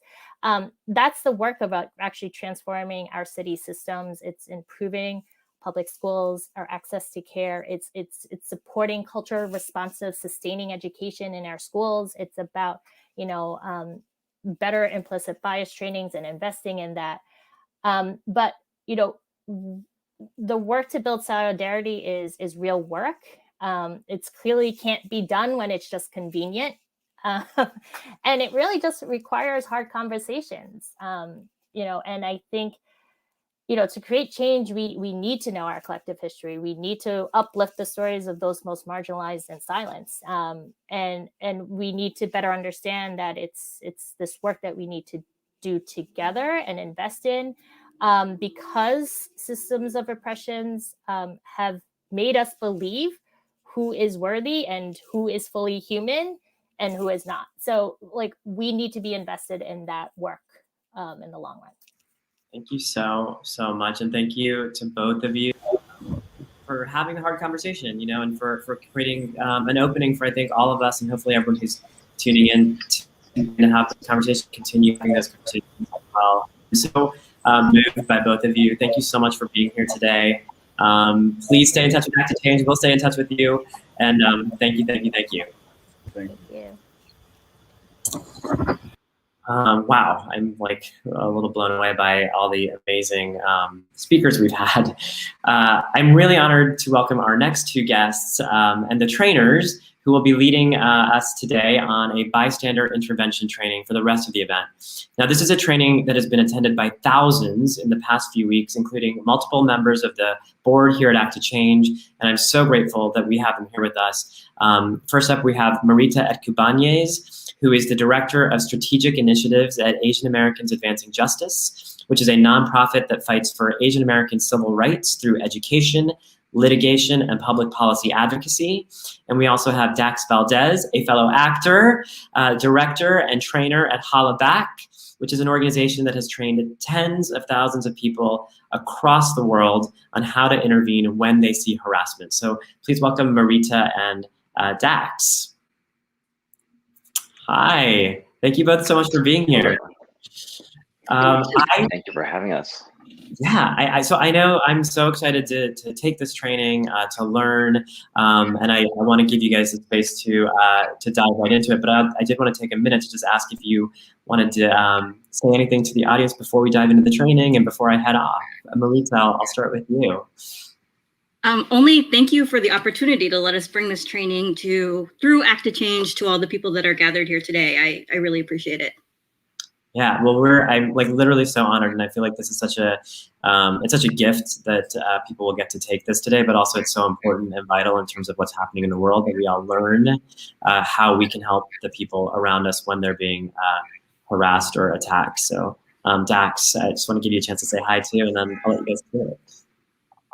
That's the work about actually transforming our city systems. It's improving public schools, our access to care. It's supporting culture responsive, sustaining education in our schools. It's about, you know, better implicit bias trainings and investing in that. But, you know, the work to build solidarity is real work. It's clearly can't be done when it's just convenient. And it really just requires hard conversations. You know, and I think, you know, to create change, we need to know our collective history. We need to uplift the stories of those most marginalized and silenced. And we need to better understand that it's this work that we need to do together and invest in, because systems of oppressions have made us believe who is worthy and who is fully human and who is not. So, like, we need to be invested in that work in the long run. Thank you so much, and thank you to both of you for having the hard conversation, you know, and for creating an opening for, I think, all of us, and hopefully everyone who's tuning in to have the conversation, continue having those conversations as well. I'm so moved by both of you. Thank you so much for being here today. Please stay in touch with Act to Change. We'll stay in touch with you, and thank you. Thank you. Wow, I'm like a little blown away by all the amazing speakers we've had. I'm really honored to welcome our next two guests and the trainers who will be leading us today on a bystander intervention training for the rest of the event. Now, this is a training that has been attended by thousands in the past few weeks, including multiple members of the board here at Act to Change, and I'm so grateful that we have them here with us. First up, we have Marita Etkubanez, who is the Director of Strategic Initiatives at Asian Americans Advancing Justice, which is a nonprofit that fights for Asian American civil rights through education, litigation, and public policy advocacy. And we also have Dax Valdez, a fellow actor, director, and trainer at Holla Back, which is an organization that has trained tens of thousands of people across the world on how to intervene when they see harassment. So please welcome Marita and Dax. Hi, thank you both so much for being here. Thank you for having us. Yeah, so I know I'm so excited to take this training, to learn, and I want to give you guys the space to dive right into it. But I did want to take a minute to just ask if you wanted to say anything to the audience before we dive into the training and before I head off. Marita, I'll start with you. Only thank you for the opportunity to let us bring this training through Act to Change to all the people that are gathered here today. I really appreciate it. Yeah, well, I'm like literally so honored, and I feel like this is such a it's such a gift that people will get to take this today, but also it's so important and vital in terms of what's happening in the world, that we all learn how we can help the people around us when they're being harassed or attacked. So Dax, I just want to give you a chance to say hi to, and then I'll let you guys do it.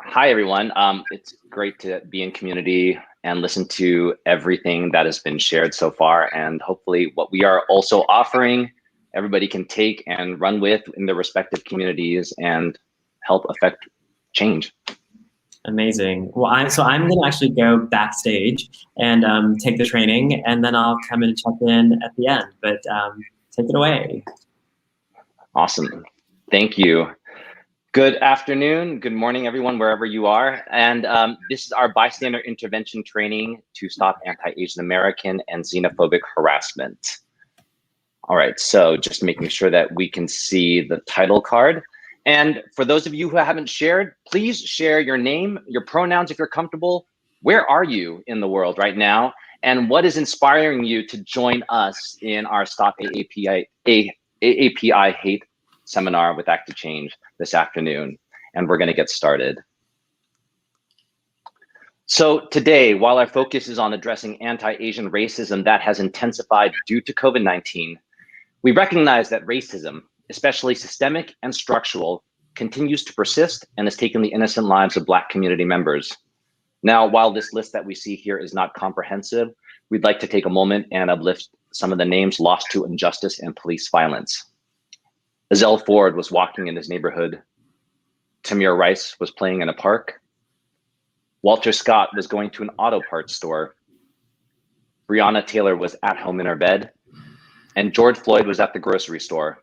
Hi, everyone. It's great to be in community and listen to everything that has been shared so far, and hopefully what we are also offering, everybody can take and run with in their respective communities and help affect change. Amazing. Well, I'm going to actually go backstage and take the training, and then I'll come in and check in at the end. But take it away. Awesome. Thank you. Good afternoon, good morning, everyone, wherever you are. And this is our bystander intervention training to stop anti-Asian American and xenophobic harassment. All right, so just making sure that we can see the title card. And for those of you who haven't shared, please share your name, your pronouns if you're comfortable. Where are you in the world right now? And what is inspiring you to join us in our Stop AAPI Hate seminar with Act to Change this afternoon? And we're gonna get started. So today, while our focus is on addressing anti-Asian racism that has intensified due to COVID-19, we recognize that racism, especially systemic and structural, continues to persist and has taken the innocent lives of Black community members. Now, while this list that we see here is not comprehensive, we'd like to take a moment and uplift some of the names lost to injustice and police violence. Azell Ford was walking in his neighborhood. Tamir Rice was playing in a park. Walter Scott was going to an auto parts store. Breonna Taylor was at home in her bed. And George Floyd was at the grocery store.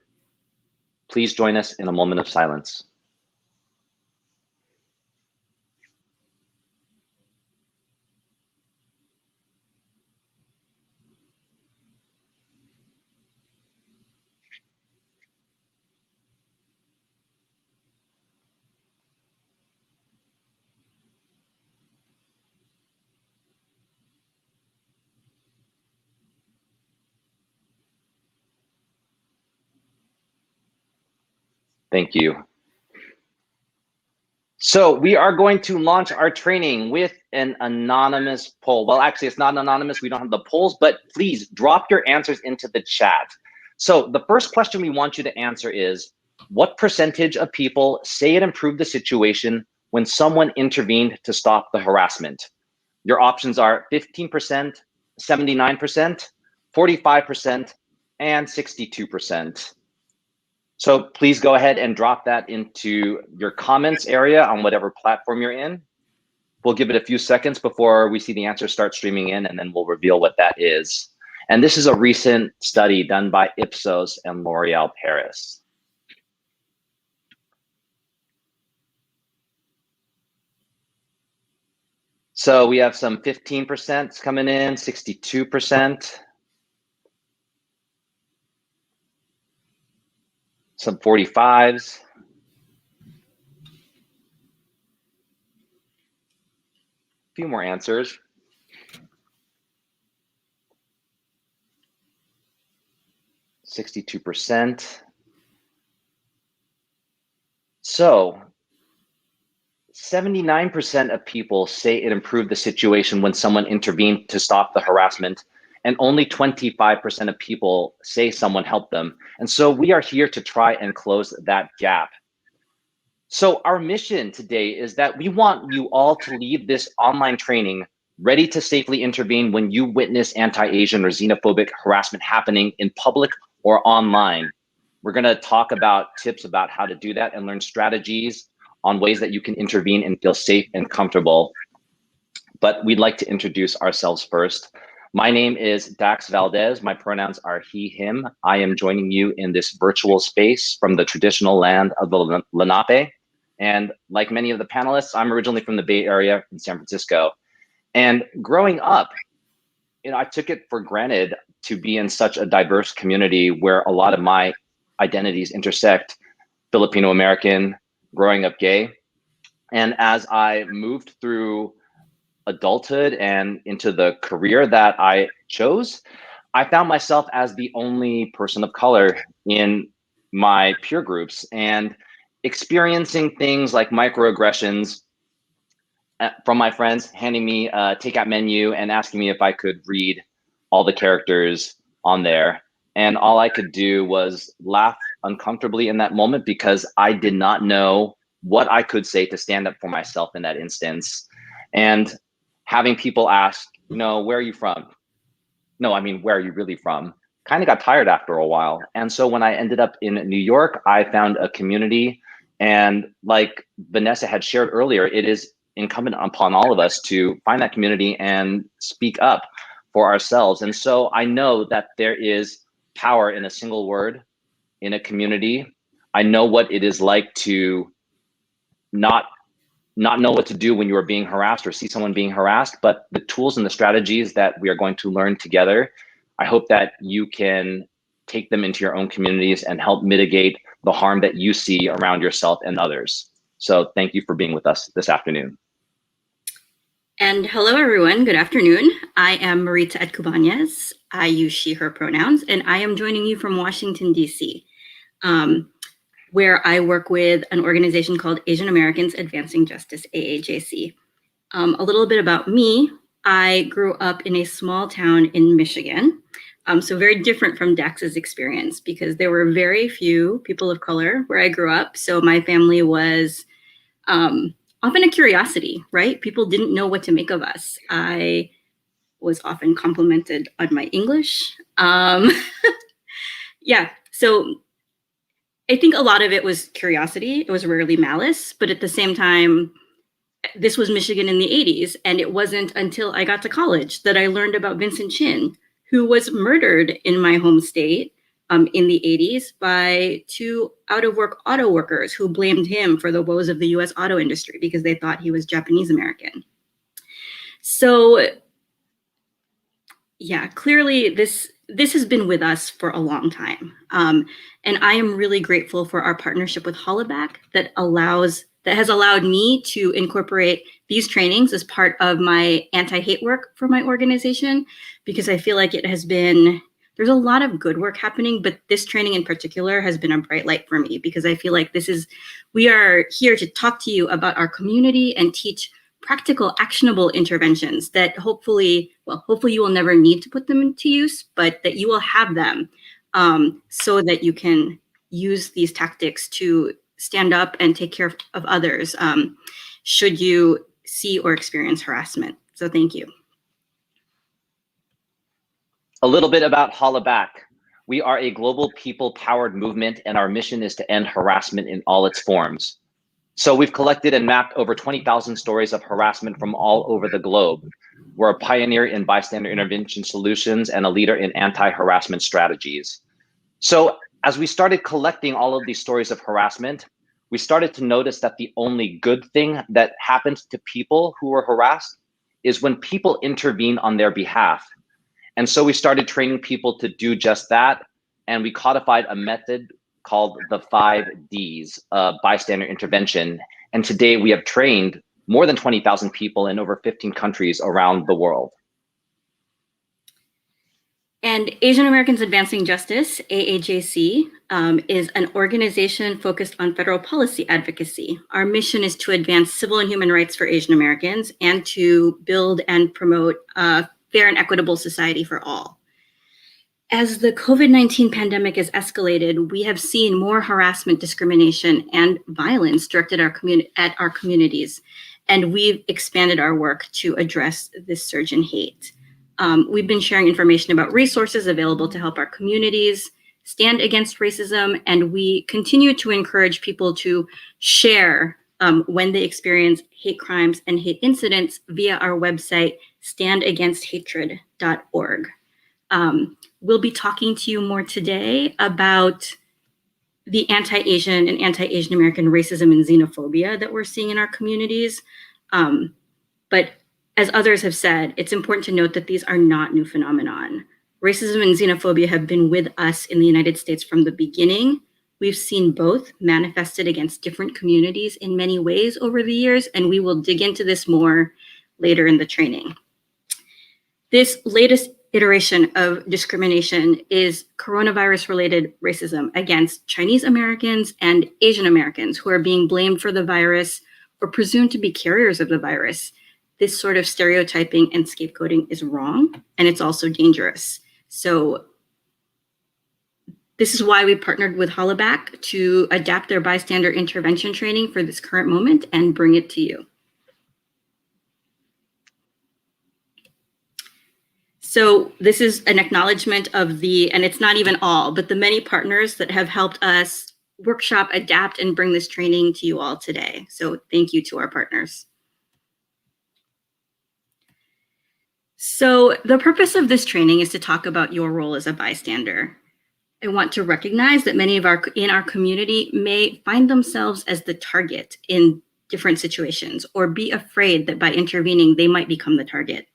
Please join us in a moment of silence. Thank you. So we are going to launch our training with an anonymous poll. Well, actually, it's not anonymous. We don't have the polls, but please drop your answers into the chat. So the first question we want you to answer is, what percentage of people say it improved the situation when someone intervened to stop the harassment? Your options are 15%, 79%, 45%, and 62%. So please go ahead and drop that into your comments area on whatever platform you're in. We'll give it a few seconds before we see the answers start streaming in, and then we'll reveal what that is. And this is a recent study done by Ipsos and L'Oréal Paris. So we have some 15% coming in, 62%. Some 45s. A few more answers. %. So 79% of people say it improved the situation when someone intervened to stop the harassment, and only 25% of people say someone helped them. And so we are here to try and close that gap. So our mission today is that we want you all to leave this online training ready to safely intervene when you witness anti-Asian or xenophobic harassment happening in public or online. We're gonna talk about tips about how to do that and learn strategies on ways that you can intervene and feel safe and comfortable. But we'd like to introduce ourselves first. My name is Dax Valdez. My pronouns are he, him. I am joining you in this virtual space from the traditional land of the Lenape. And like many of the panelists, I'm originally from the Bay Area in San Francisco. And growing up, I took it for granted to be in such a diverse community where a lot of my identities intersect: Filipino American, growing up gay. And as I moved through adulthood and into the career that I chose, I found myself as the only person of color in my peer groups and experiencing things like microaggressions from my friends handing me a takeout menu and asking me if I could read all the characters on there. And all I could do was laugh uncomfortably in that moment because I did not know what I could say to stand up for myself in that instance. And having people ask, where are you from? No, I mean, where are you really from? Kind of got tired after a while. And so when I ended up in New York, I found a community. And like Vanessa had shared earlier, it is incumbent upon all of us to find that community and speak up for ourselves. And so I know that there is power in a single word in a community. I know what it is like to not know what to do when you are being harassed or see someone being harassed, but the tools and the strategies that we are going to learn together, I hope that you can take them into your own communities and help mitigate the harm that you see around yourself and others. So thank you for being with us this afternoon. And hello, everyone. Good afternoon. I am Marita Etcubanez. I use she, her pronouns, and I am joining you from Washington, D.C., where I work with an organization called Asian Americans Advancing Justice, AAJC. A little bit about me. I grew up in a small town in Michigan, so very different from Dax's experience because there were very few people of color where I grew up. So my family was often a curiosity, right? People didn't know what to make of us. I was often complimented on my English. Yeah, so I think a lot of it was curiosity. It was rarely malice, but at the same time, this was Michigan in the 80s, and it wasn't until I got to college that I learned about Vincent Chin, who was murdered in my home state in the 80s by two out-of-work auto workers who blamed him for the woes of the US auto industry because they thought he was Japanese American. So yeah, clearly this has been with us for a long time. And I am really grateful for our partnership with Hollaback that has allowed me to incorporate these trainings as part of my anti-hate work for my organization, because I feel like there's a lot of good work happening, but this training in particular has been a bright light for me because I feel like we are here to talk to you about our community and teach practical, actionable interventions that hopefully you will never need to put them into use, but that you will have them so that you can use these tactics to stand up and take care of others should you see or experience harassment. So thank you. A little bit about Hollaback. We are a global people-powered movement, and our mission is to end harassment in all its forms. So we've collected and mapped over 20,000 stories of harassment from all over the globe. We're a pioneer in bystander intervention solutions and a leader in anti-harassment strategies. So as we started collecting all of these stories of harassment, we started to notice that the only good thing that happened to people who were harassed is when people intervene on their behalf. And so we started training people to do just that. And we codified a method called the 5 Ds, bystander intervention. And today we have trained more than 20,000 people in over 15 countries around the world. And Asian Americans Advancing Justice, AAJC, is an organization focused on federal policy advocacy. Our mission is to advance civil and human rights for Asian Americans and to build and promote a fair and equitable society for all. As the COVID-19 pandemic has escalated, we have seen more harassment, discrimination, and violence directed at our communities, and we've expanded our work to address this surge in hate. We've been sharing information about resources available to help our communities stand against racism, and we continue to encourage people to share when they experience hate crimes and hate incidents via our website, standagainsthatred.org. We'll be talking to you more today about the anti-Asian and anti-Asian American racism and xenophobia that we're seeing in our communities. But as others have said, it's important to note that these are not new phenomenon. Racism and xenophobia have been with us in the United States from the beginning. We've seen both manifested against different communities in many ways over the years, and we will dig into this more later in the training. This latest iteration of discrimination is coronavirus-related racism against Chinese Americans and Asian Americans who are being blamed for the virus or presumed to be carriers of the virus. This sort of stereotyping and scapegoating is wrong, and it's also dangerous. So this is why we partnered with Hollaback to adapt their bystander intervention training for this current moment and bring it to you. So this is an acknowledgement of and it's not even all, but the many partners that have helped us workshop, adapt, and bring this training to you all today. So thank you to our partners. So the purpose of this training is to talk about your role as a bystander. I want to recognize that many in our community may find themselves as the target in different situations, or be afraid that by intervening, they might become the target.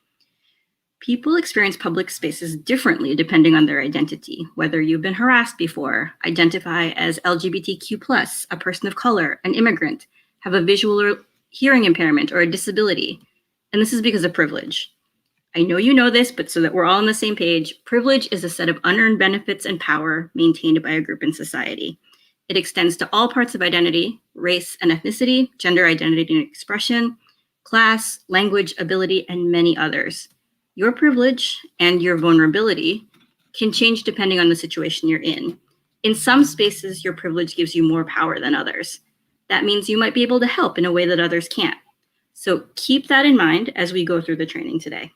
People experience public spaces differently depending on their identity, whether you've been harassed before, identify as LGBTQ+, a person of color, an immigrant, have a visual or hearing impairment, or a disability. And this is because of privilege. I know you know this, but so that we're all on the same page, privilege is a set of unearned benefits and power maintained by a group in society. It extends to all parts of identity, race and ethnicity, gender identity and expression, class, language, ability, and many others. Your privilege and your vulnerability can change depending on the situation you're in. In some spaces, your privilege gives you more power than others. That means you might be able to help in a way that others can't. So keep that in mind as we go through the training today.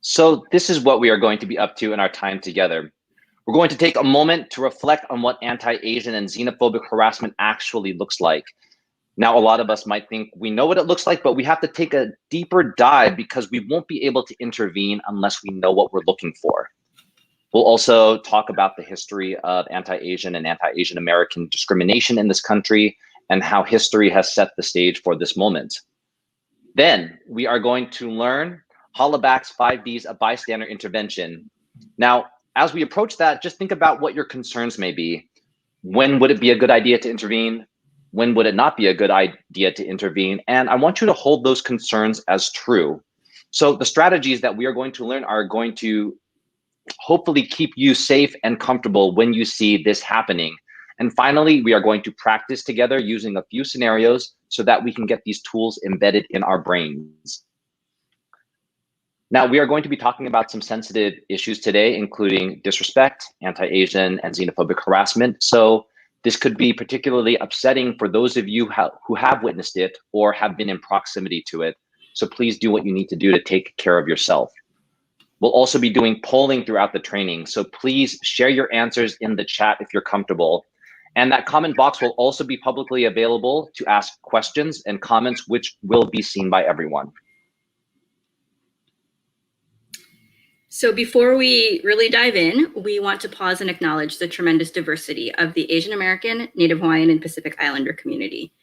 So this is what we are going to be up to in our time together. We're going to take a moment to reflect on what anti-Asian and xenophobic harassment actually looks like. Now, a lot of us might think we know what it looks like, but we have to take a deeper dive because we won't be able to intervene unless we know what we're looking for. We'll also talk about the history of anti-Asian and anti-Asian American discrimination in this country and how history has set the stage for this moment. Then we are going to learn Hollaback's 5 Bs of bystander intervention. Now, as we approach that, just think about what your concerns may be. When would it be a good idea to intervene? When would it not be a good idea to intervene? And I want you to hold those concerns as true. So the strategies that we are going to learn are going to hopefully keep you safe and comfortable when you see this happening. And finally, we are going to practice together using a few scenarios so that we can get these tools embedded in our brains. Now, we are going to be talking about some sensitive issues today, including disrespect, anti-Asian, and xenophobic harassment. So this could be particularly upsetting for those of you who have witnessed it or have been in proximity to it. So please do what you need to do to take care of yourself. We'll also be doing polling throughout the training. So please share your answers in the chat if you're comfortable. And that comment box will also be publicly available to ask questions and comments, which will be seen by everyone. So before we really dive in, we want to pause and acknowledge the tremendous diversity of the Asian American, Native Hawaiian, and Pacific Islander community.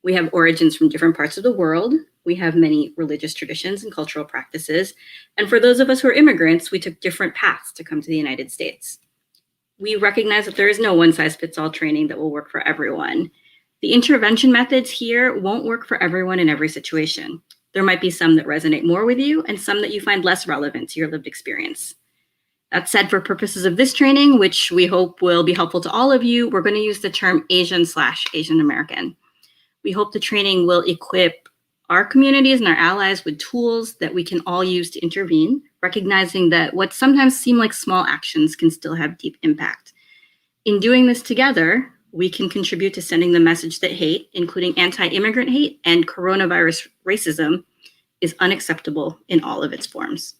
We have origins from different parts of the world. We have many religious traditions and cultural practices. And for those of us who are immigrants, we took different paths to come to the United States. We recognize that there is no one-size-fits-all training that will work for everyone. The intervention methods here won't work for everyone in every situation. There might be some that resonate more with you and some that you find less relevant to your lived experience. That said, for purposes of this training, which we hope will be helpful to all of you, we're going to use the term Asian/Asian American. We hope the training will equip our communities and our allies with tools that we can all use to intervene, recognizing that what sometimes seem like small actions can still have deep impact. In doing this together, we can contribute to sending the message that hate, including anti-immigrant hate and coronavirus racism, is unacceptable in all of its forms.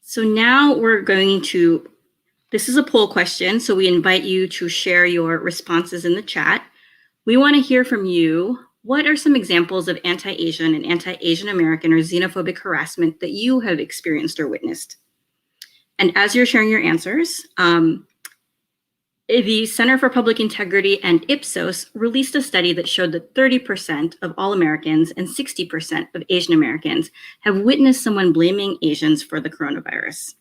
So now we're going to, this is a poll question, so we invite you to share your responses in the chat. We want to hear from you. What are some examples of anti-Asian and anti-Asian American or xenophobic harassment that you have experienced or witnessed? And as you're sharing your answers, the Center for Public Integrity and Ipsos released a study that showed that 30% of all Americans and 60% of Asian Americans have witnessed someone blaming Asians for the coronavirus.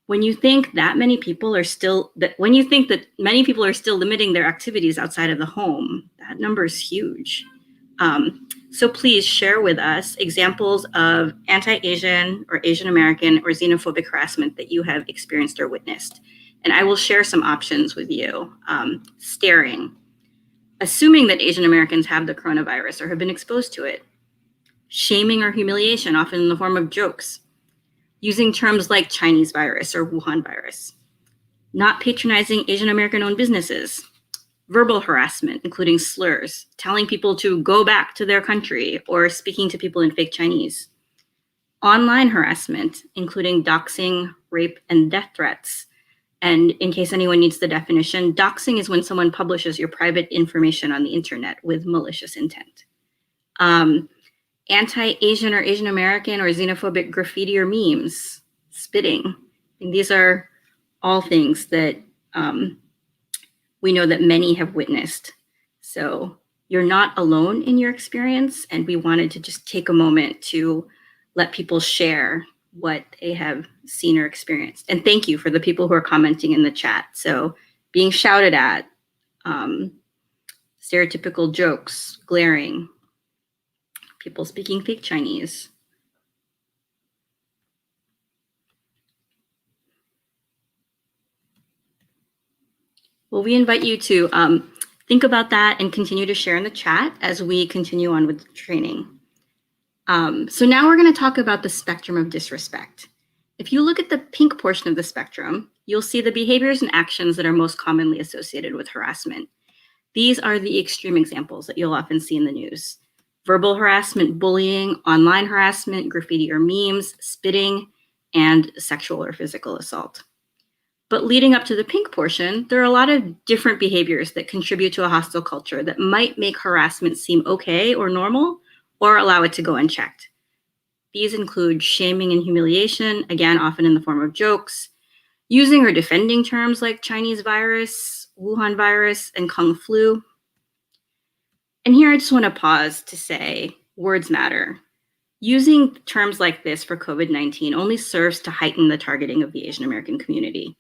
When you think that many people are still, many people are still limiting their activities outside of the home, that number is huge. So please share with us examples of anti-Asian or Asian American or xenophobic harassment that you have experienced or witnessed. And I will share some options with you. Staring, assuming that Asian Americans have the coronavirus or have been exposed to it. Shaming or humiliation, often in the form of jokes. Using terms like Chinese virus or Wuhan virus. Not patronizing Asian American-owned businesses. Verbal harassment, including slurs, telling people to go back to their country or speaking to people in fake Chinese. Online harassment, including doxing, rape, and death threats. And in case anyone needs the definition, doxing is when someone publishes your private information on the internet with malicious intent. Anti-Asian or Asian American or xenophobic graffiti or memes, spitting. And these are all things that we know that many have witnessed. So you're not alone in your experience, and we wanted to just take a moment to let people share what they have seen or experienced. And thank you for the people who are commenting in the chat. So being shouted at, stereotypical jokes, glaring, people speaking fake Chinese. Well, we invite you to think about that and continue to share in the chat as we continue on with the training. So now we're going to talk about the spectrum of disrespect. If you look at the pink portion of the spectrum, you'll see the behaviors and actions that are most commonly associated with harassment. These are the extreme examples that you'll often see in the news: verbal harassment, bullying, online harassment, graffiti or memes, spitting, and sexual or physical assault. But leading up to the pink portion, there are a lot of different behaviors that contribute to a hostile culture that might make harassment seem okay or normal, or allow it to go unchecked. These include shaming and humiliation, again, often in the form of jokes, using or defending terms like Chinese virus, Wuhan virus, and Kung flu. And here I just want to pause to say, words matter. Using terms like this for COVID-19 only serves to heighten the targeting of the Asian American community.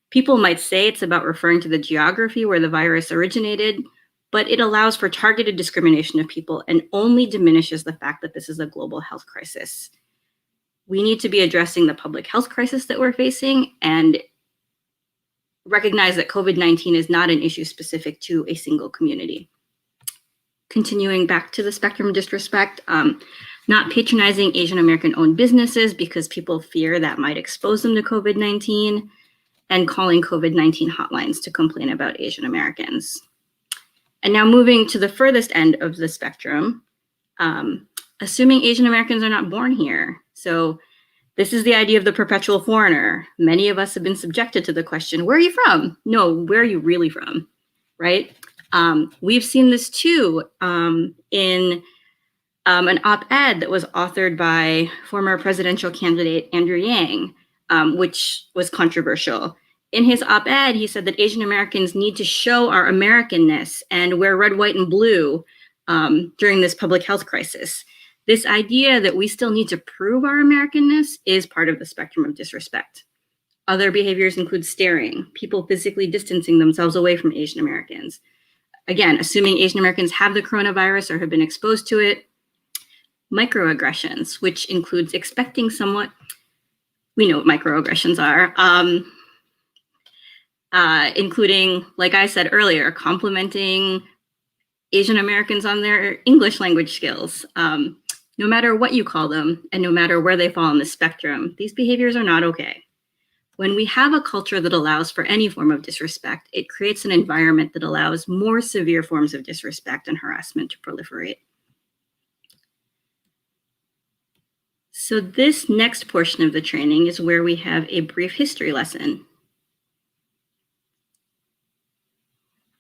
People might say it's about referring to the geography where the virus originated, but it allows for targeted discrimination of people and only diminishes the fact that this is a global health crisis. We need to be addressing the public health crisis that we're facing and recognize that COVID-19 is not an issue specific to a single community. Continuing back to the spectrum of disrespect, not patronizing Asian American owned businesses because people fear that might expose them to COVID-19, and calling COVID-19 hotlines to complain about Asian Americans. And now moving to the furthest end of the spectrum, assuming Asian Americans are not born here. So this is the idea of the perpetual foreigner. Many of us have been subjected to the question, where are you from? No, where are you really from, right? We've seen this too in an op-ed that was authored by former presidential candidate Andrew Yang, which was controversial. In his op-ed, he said that Asian Americans need to show our Americanness and wear red, white, and blue during this public health crisis. This idea that we still need to prove our Americanness is part of the spectrum of disrespect. Other behaviors include staring, people physically distancing themselves away from Asian Americans. Again, assuming Asian Americans have the coronavirus or have been exposed to it. Microaggressions, which includes expecting somewhat, we know what microaggressions are, including, like I said earlier, complimenting Asian Americans on their English language skills. No matter what you call them, and no matter where they fall on the spectrum, these behaviors are not okay. When we have a culture that allows for any form of disrespect, it creates an environment that allows more severe forms of disrespect and harassment to proliferate. So this next portion of the training is where we have a brief history lesson.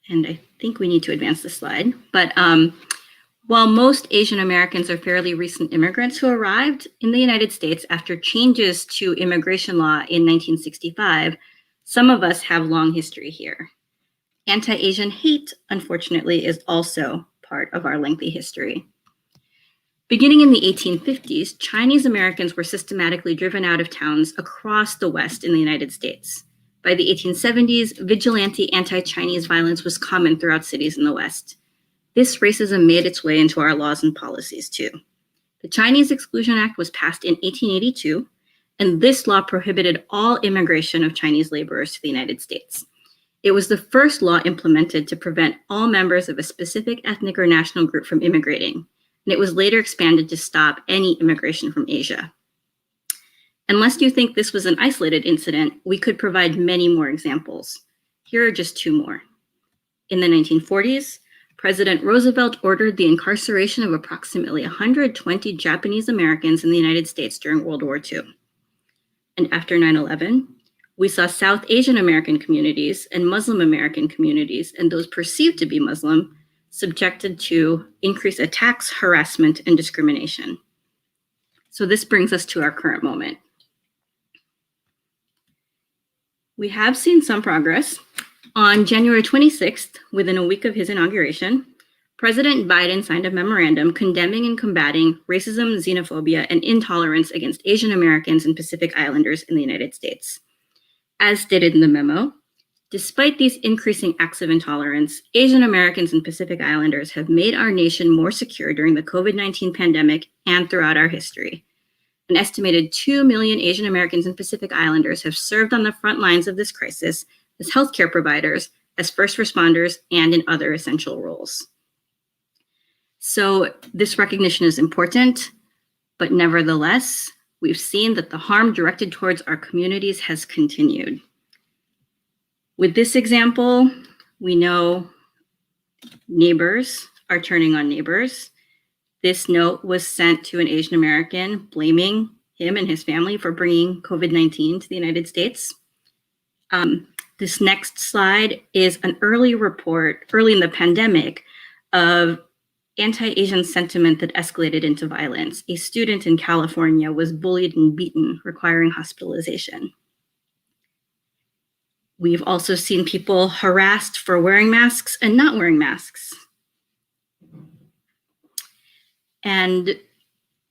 And I think we need to advance the slide. But while most Asian Americans are fairly recent immigrants who arrived in the United States after changes to immigration law in 1965, some of us have long history here. Anti-Asian hate, unfortunately, is also part of our lengthy history. Beginning in the 1850s, Chinese Americans were systematically driven out of towns across the West in the United States. By the 1870s, vigilante anti-Chinese violence was common throughout cities in the West. This racism made its way into our laws and policies too. The Chinese Exclusion Act was passed in 1882, and this law prohibited all immigration of Chinese laborers to the United States. It was the first law implemented to prevent all members of a specific ethnic or national group from immigrating, and it was later expanded to stop any immigration from Asia. Unless you think this was an isolated incident, we could provide many more examples. Here are just two more. In the 1940s, President Roosevelt ordered the incarceration of approximately 120 Japanese Americans in the United States during World War II. And after 9/11, We saw South Asian American communities and Muslim American communities, and those perceived to be Muslim, subjected to increased attacks, harassment, and discrimination. So this brings us to our current moment. We have seen some progress. On January 26th, within a week of his inauguration, President Biden signed a memorandum condemning and combating racism, xenophobia, and intolerance against Asian Americans and Pacific Islanders in the United States. As stated in the memo, despite these increasing acts of intolerance, Asian Americans and Pacific Islanders have made our nation more secure during the COVID-19 pandemic and throughout our history. An estimated 2 million Asian Americans and Pacific Islanders have served on the front lines of this crisis as healthcare providers, as first responders, and in other essential roles. So this recognition is important, but nevertheless, we've seen that the harm directed towards our communities has continued. With this example, we know neighbors are turning on neighbors. This note was sent to an Asian American, blaming him and his family for bringing COVID-19 to the United States. This next slide is an early report, early in the pandemic, of anti-Asian sentiment that escalated into violence. A student in California was bullied and beaten, requiring hospitalization. We've also seen people harassed for wearing masks and not wearing masks. And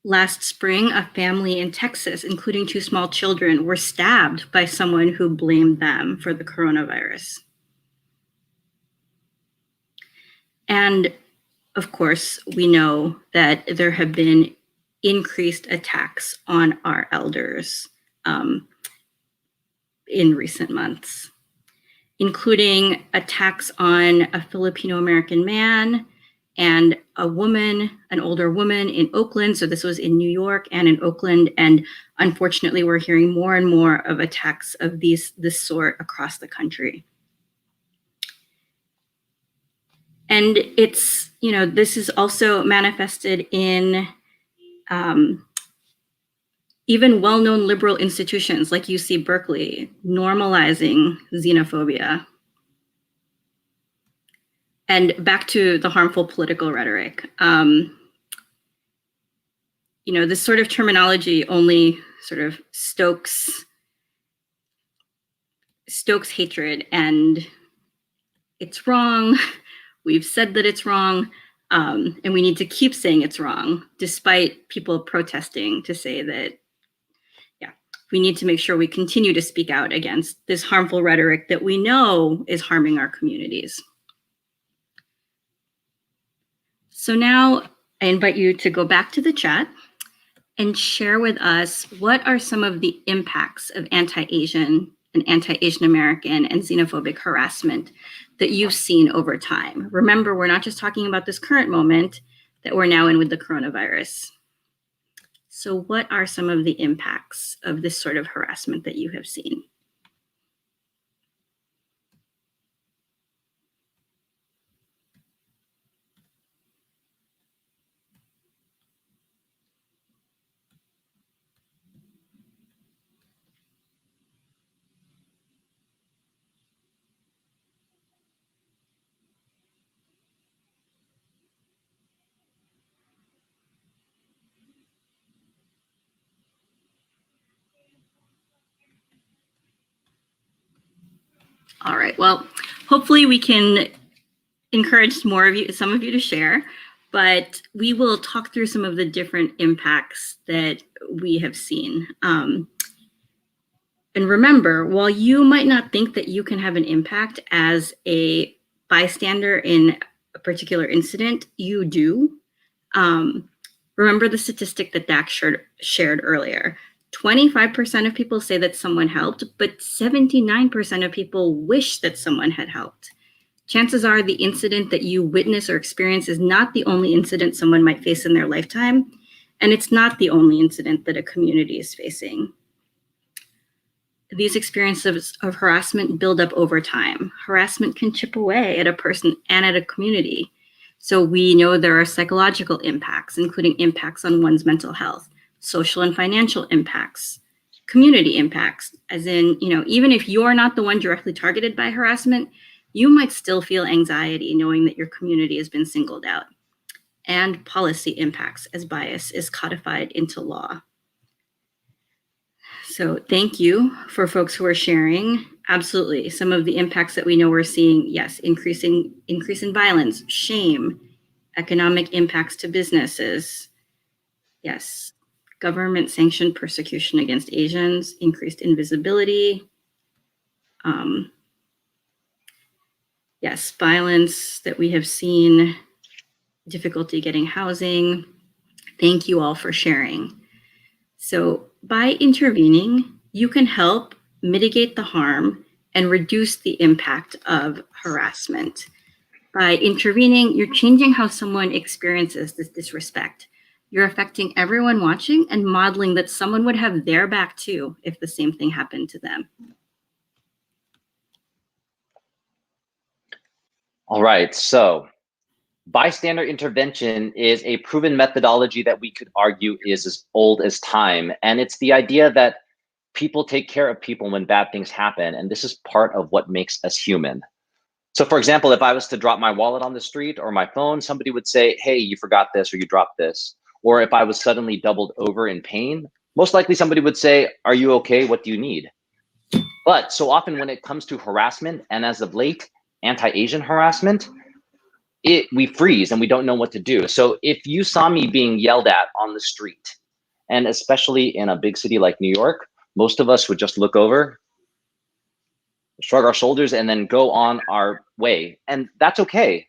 last spring, a family in Texas, including 2 small children, were stabbed by someone who blamed them for the coronavirus. And of course, we know that there have been increased attacks on our elders in recent months, including attacks on a Filipino American man and a woman, an older woman in Oakland. So this was in New York and in Oakland. And unfortunately, we're hearing more and more of attacks of this sort across the country. And it's, this is also manifested in even well-known liberal institutions like UC Berkeley, normalizing xenophobia. And back to the harmful political rhetoric. This sort of terminology only sort of stokes hatred, and it's wrong. We've said that it's wrong, and we need to keep saying it's wrong, despite people protesting to say that, we need to make sure we continue to speak out against this harmful rhetoric that we know is harming our communities. So now I invite you to go back to the chat and share with us what are some of the impacts of anti-Asian and anti-Asian American and xenophobic harassment that you've seen over time. Remember, we're not just talking about this current moment that we're now in with the coronavirus. So what are some of the impacts of this sort of harassment that you have seen? All right, well, hopefully we can encourage some of you to share, but we will talk through some of the different impacts that we have seen. And remember, while you might not think that you can have an impact as a bystander in a particular incident, you do. Remember the statistic that Dak shared earlier. 25% of people say that someone helped, but 79% of people wish that someone had helped. Chances are the incident that you witness or experience is not the only incident someone might face in their lifetime, and it's not the only incident that a community is facing. These experiences of harassment build up over time. Harassment can chip away at a person and at a community. So we know there are psychological impacts, including impacts on one's mental health, social and financial impacts, community impacts, as in, even if you're not the one directly targeted by harassment, you might still feel anxiety knowing that your community has been singled out. And policy impacts, as bias is codified into law. So thank you for folks who are sharing. Absolutely. Some of the impacts that we know we're seeing, yes, increase in violence, shame, economic impacts to businesses. Yes, government sanctioned persecution against Asians, increased invisibility. Yes, violence that we have seen, difficulty getting housing. Thank you all for sharing. So by intervening, you can help mitigate the harm and reduce the impact of harassment. By intervening, you're changing how someone experiences this disrespect. You're affecting everyone watching and modeling that someone would have their back too if the same thing happened to them. All right, so bystander intervention is a proven methodology that we could argue is as old as time. And it's the idea that people take care of people when bad things happen. And this is part of what makes us human. So for example, if I was to drop my wallet on the street or my phone, somebody would say, hey, you forgot this or you dropped this. Or if I was suddenly doubled over in pain, most likely somebody would say, are you okay? What do you need? But so often when it comes to harassment, and as of late, anti-Asian harassment, we freeze and we don't know what to do. So if you saw me being yelled at on the street, and especially in a big city like New York, most of us would just look over, shrug our shoulders, and then go on our way. And that's okay.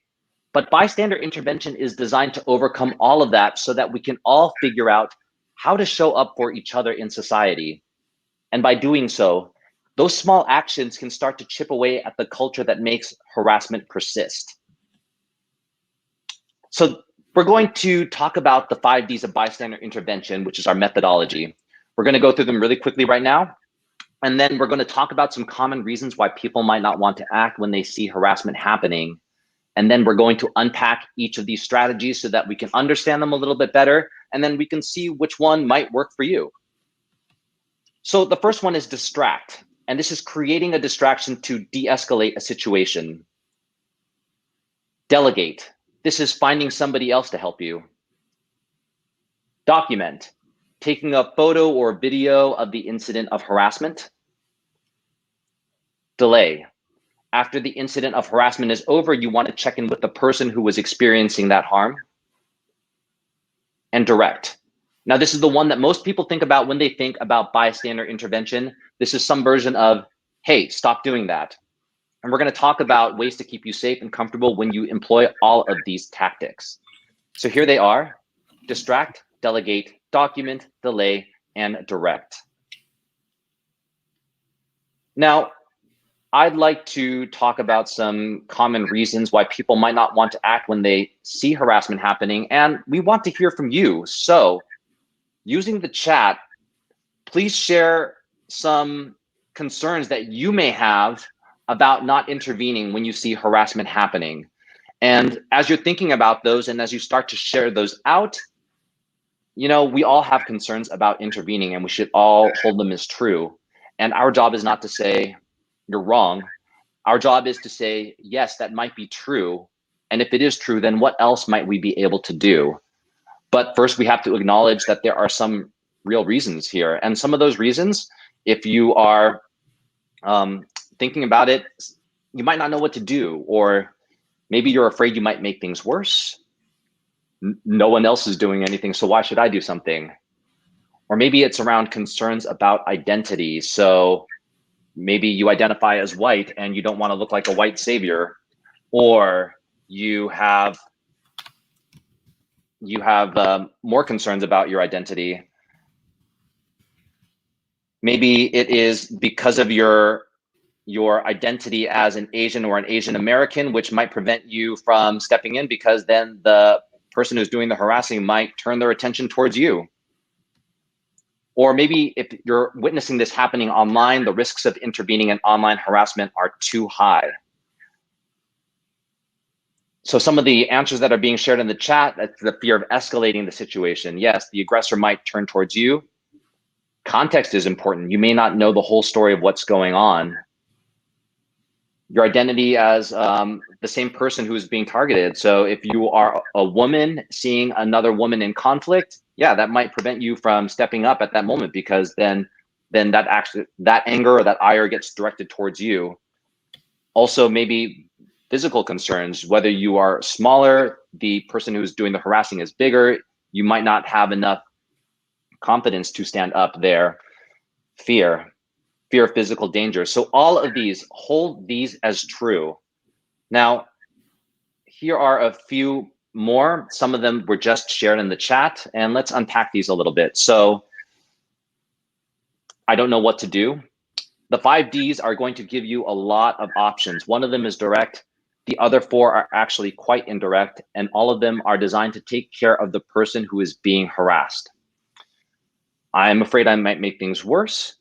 But bystander intervention is designed to overcome all of that so that we can all figure out how to show up for each other in society. And by doing so, those small actions can start to chip away at the culture that makes harassment persist. So we're going to talk about the 5 Ds of bystander intervention, which is our methodology. We're going to go through them really quickly right now. And then we're going to talk about some common reasons why people might not want to act when they see harassment happening. And then we're going to unpack each of these strategies so that we can understand them a little bit better. And then we can see which one might work for you. So the first one is distract. And this is creating a distraction to de-escalate a situation. Delegate. This is finding somebody else to help you. Document. Taking a photo or video of the incident of harassment. Delay. After the incident of harassment is over, you want to check in with the person who was experiencing that harm. And direct. Now, this is the one that most people think about when they think about bystander intervention. This is some version of, hey, stop doing that. And we're going to talk about ways to keep you safe and comfortable when you employ all of these tactics. So here they are: distract, delegate, document, delay, and direct. Now, I'd like to talk about some common reasons why people might not want to act when they see harassment happening, and we want to hear from you. So using the chat, please share some concerns that you may have about not intervening when you see harassment happening. And as you're thinking about those and as you start to share those out, we all have concerns about intervening and we should all hold them as true. And our job is not to say you're wrong. Our job is to say, yes, that might be true. And if it is true, then what else might we be able to do? But first, we have to acknowledge that there are some real reasons here. And some of those reasons, if you are thinking about it, you might not know what to do, or maybe you're afraid you might make things worse. No one else is doing anything, so why should I do something? Or maybe it's around concerns about identity. So maybe you identify as white and you don't want to look like a white savior, or you have more concerns about your identity. Maybe it is because of your identity as an Asian or an Asian American, which might prevent you from stepping in because then the person who's doing the harassing might turn their attention towards you. Or maybe if you're witnessing this happening online, the risks of intervening in online harassment are too high. So some of the answers that are being shared in the chat, that's the fear of escalating the situation. Yes, the aggressor might turn towards you. Context is important. You may not know the whole story of what's going on. Your identity as the same person who is being targeted. So if you are a woman seeing another woman in conflict, yeah, that might prevent you from stepping up at that moment, because then that anger or that ire gets directed towards you. Also, maybe physical concerns, whether you are smaller, the person who's doing the harassing is bigger, you might not have enough confidence to stand up there. Fear of physical danger. So all of these, hold these as true. Now, here are a few more. Some of them were just shared in the chat, and let's unpack these a little bit. So I don't know what to do. The 5 Ds are going to give you a lot of options. One of them is direct. The other 4 are actually quite indirect, and all of them are designed to take care of the person who is being harassed. I'm afraid I might make things worse.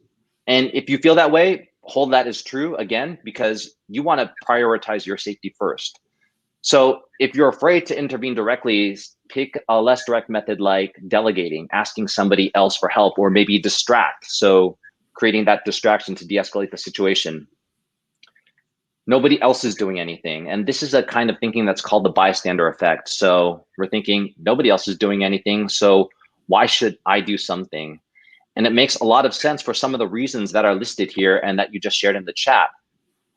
And if you feel that way, hold that as true again, because you want to prioritize your safety first. So if you're afraid to intervene directly, pick a less direct method like delegating, asking somebody else for help, or maybe distract. So creating that distraction to de-escalate the situation. Nobody else is doing anything. And this is a kind of thinking that's called the bystander effect. So we're thinking nobody else is doing anything, so why should I do something? And it makes a lot of sense for some of the reasons that are listed here and that you just shared in the chat.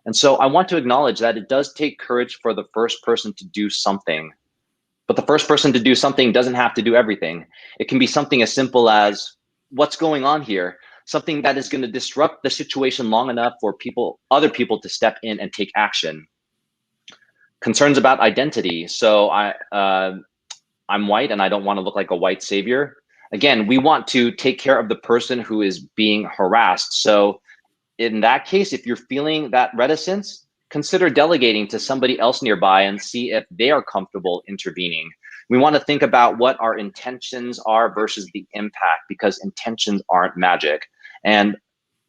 And so I want to acknowledge that it does take courage for the first person to do something. But the first person to do something doesn't have to do everything. It can be something as simple as, what's going on here? Something that is going to disrupt the situation long enough for other people to step in and take action. Concerns about identity. So I'm white and I don't want to look like a white savior. Again, we want to take care of the person who is being harassed. So in that case, if you're feeling that reticence, consider delegating to somebody else nearby and see if they are comfortable intervening. We want to think about what our intentions are versus the impact, because intentions aren't magic. And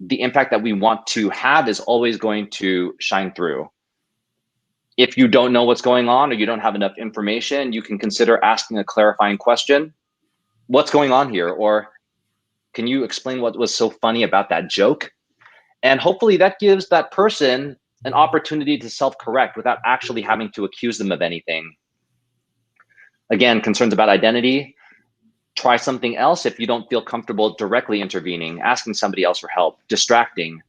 the impact that we want to have is always going to shine through. If you don't know what's going on or you don't have enough information, you can consider asking a clarifying question. What's going on here? Or can you explain what was so funny about that joke? And hopefully that gives that person an opportunity to self-correct without actually having to accuse them of anything. Again, concerns about identity. Try something else if you don't feel comfortable directly intervening, asking somebody else for help, distracting.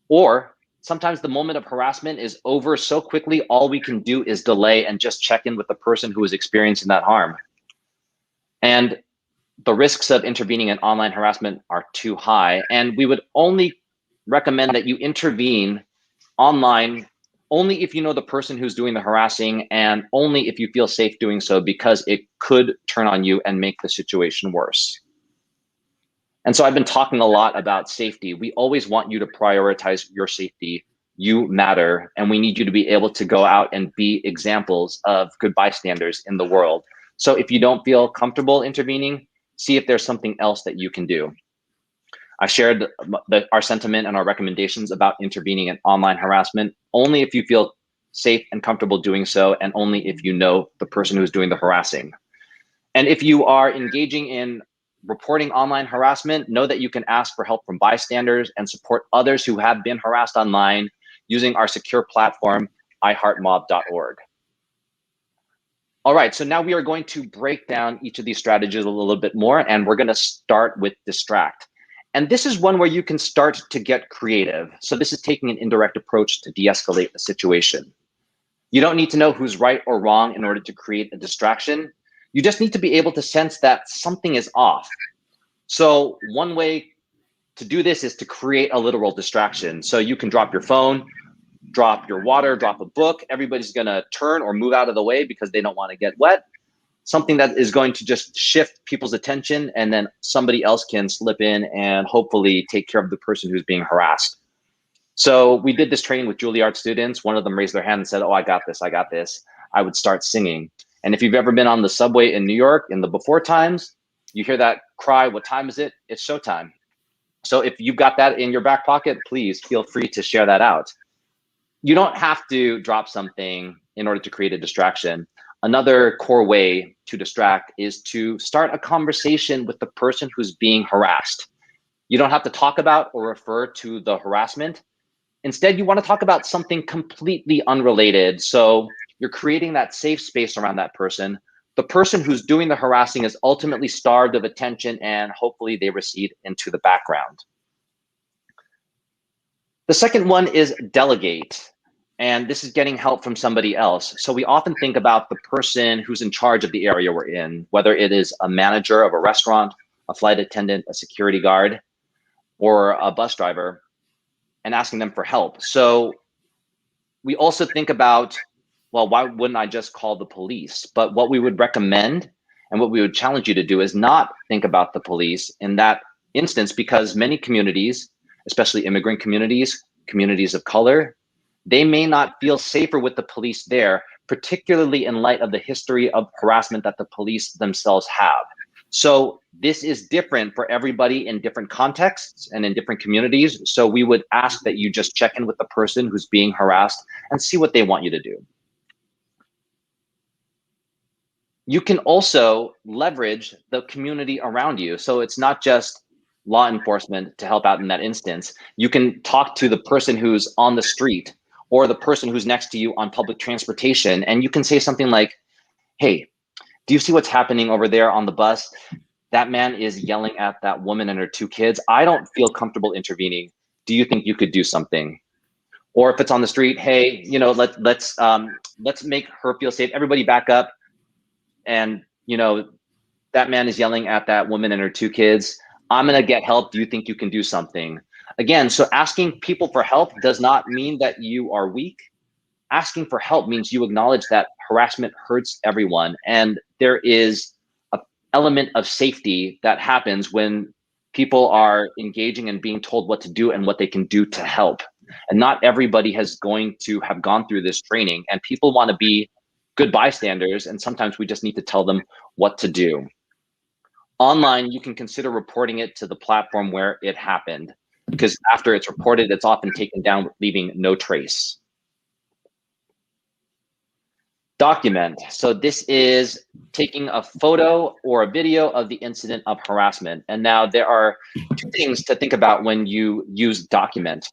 Or sometimes the moment of harassment is over so quickly, all we can do is delay and just check in with the person who is experiencing that harm. And the risks of intervening in online harassment are too high, and we would only recommend that you intervene online only if you know the person who's doing the harassing, and only if you feel safe doing so, because it could turn on you and make the situation worse. And so I've been talking a lot about safety. We always want you to prioritize your safety. You matter, and we need you to be able to go out and be examples of good bystanders in the world. So if you don't feel comfortable intervening, see if there's something else that you can do. I shared our sentiment and our recommendations about intervening in online harassment only if you feel safe and comfortable doing so, and only if you know the person who's doing the harassing. And if you are engaging in reporting online harassment, know that you can ask for help from bystanders and support others who have been harassed online using our secure platform, iheartmob.org. All right, so now we are going to break down each of these strategies a little bit more, and we're going to start with distract. And this is one where you can start to get creative. So this is taking an indirect approach to de-escalate the situation. You don't need to know who's right or wrong in order to create a distraction. You just need to be able to sense that something is off. So one way to do this is to create a literal distraction. So you can drop your phone, drop your water, drop a book. Everybody's gonna turn or move out of the way because they don't want to get wet. Something that is going to just shift people's attention, and then somebody else can slip in and hopefully take care of the person who's being harassed. So we did this training with Juilliard students. One of them raised their hand and said, "Oh, I got this, I got this." I would start singing. And if you've ever been on the subway in New York in the before times, you hear that cry, "What time is it?" It's showtime. So if you've got that in your back pocket, please feel free to share that out. You don't have to drop something in order to create a distraction. Another core way to distract is to start a conversation with the person who's being harassed. You don't have to talk about or refer to the harassment. Instead, you want to talk about something completely unrelated. So you're creating that safe space around that person. The person who's doing the harassing is ultimately starved of attention, and hopefully they recede into the background. The second one is delegate. And this is getting help from somebody else. So we often think about the person who's in charge of the area we're in, whether it is a manager of a restaurant, a flight attendant, a security guard, or a bus driver, and asking them for help. So we also think about, well, why wouldn't I just call the police? But what we would recommend and what we would challenge you to do is not think about the police in that instance, because many communities, especially immigrant communities, communities of color, they may not feel safer with the police there, particularly in light of the history of harassment that the police themselves have. So this is different for everybody in different contexts and in different communities. So we would ask that you just check in with the person who's being harassed and see what they want you to do. You can also leverage the community around you. So it's not just law enforcement to help out in that instance. You can talk to the person who's on the street or the person who's next to you on public transportation. And you can say something like, hey, do you see what's happening over there on the bus? That man is yelling at that woman and her 2 kids. I don't feel comfortable intervening. Do you think you could do something? Or if it's on the street, hey, you know, let's make her feel safe. Everybody back up. And you know, that man is yelling at that woman and her 2 kids. I'm gonna get help. Do you think you can do something? Again, so asking people for help does not mean that you are weak. Asking for help means you acknowledge that harassment hurts everyone, and there is an element of safety that happens when people are engaging and being told what to do and what they can do to help. And not everybody is going to have gone through this training, and people want to be good bystanders, and sometimes we just need to tell them what to do. Online, you can consider reporting it to the platform where it happened, because after it's reported, it's often taken down, leaving no trace. Document. So this is taking a photo or a video of the incident of harassment. And now there are 2 things to think about when you use document.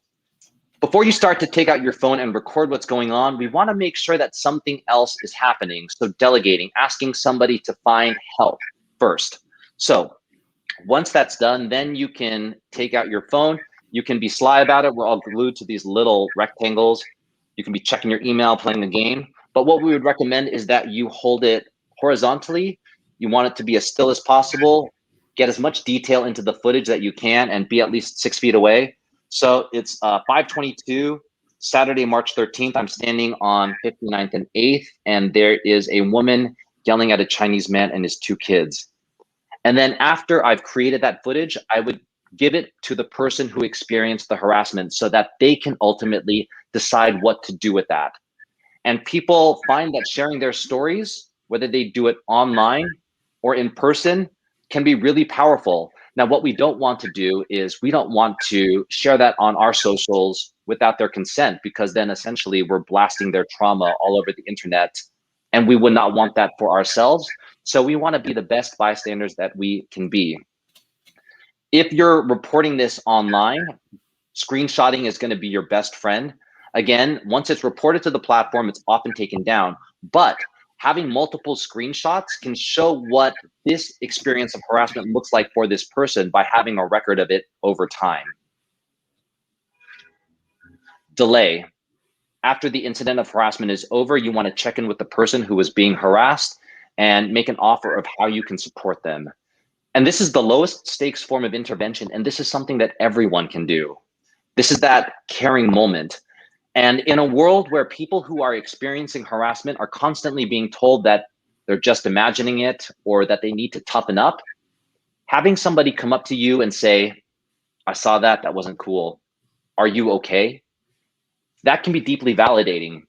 Before you start to take out your phone and record what's going on, we want to make sure that something else is happening. So delegating, asking somebody to find help first. So once that's done, then you can take out your phone. You can be sly about it. We're all glued to these little rectangles. You can be checking your email, playing the game. But what we would recommend is that you hold it horizontally. You want it to be as still as possible. Get as much detail into the footage that you can and be at least 6 feet away. So it's 5:22, Saturday, March 13th. I'm standing on 59th and 8th, and there is a woman yelling at a Chinese man and his 2 kids. And then after I've created that footage, I would give it to the person who experienced the harassment so that they can ultimately decide what to do with that. And people find that sharing their stories, whether they do it online or in person, can be really powerful. Now, what we don't want to do is we don't want to share that on our socials without their consent, because then essentially we're blasting their trauma all over the internet, and we would not want that for ourselves. So we want to be the best bystanders that we can be. If you're reporting this online, screenshotting is going to be your best friend. Again, once it's reported to the platform, it's often taken down. But having multiple screenshots can show what this experience of harassment looks like for this person by having a record of it over time. Delay. After the incident of harassment is over, you want to check in with the person who was being harassed and make an offer of how you can support them. And this is the lowest stakes form of intervention, and this is something that everyone can do. This is that caring moment. And in a world where people who are experiencing harassment are constantly being told that they're just imagining it or that they need to toughen up, having somebody come up to you and say, I saw that, that wasn't cool. Are you okay? That can be deeply validating.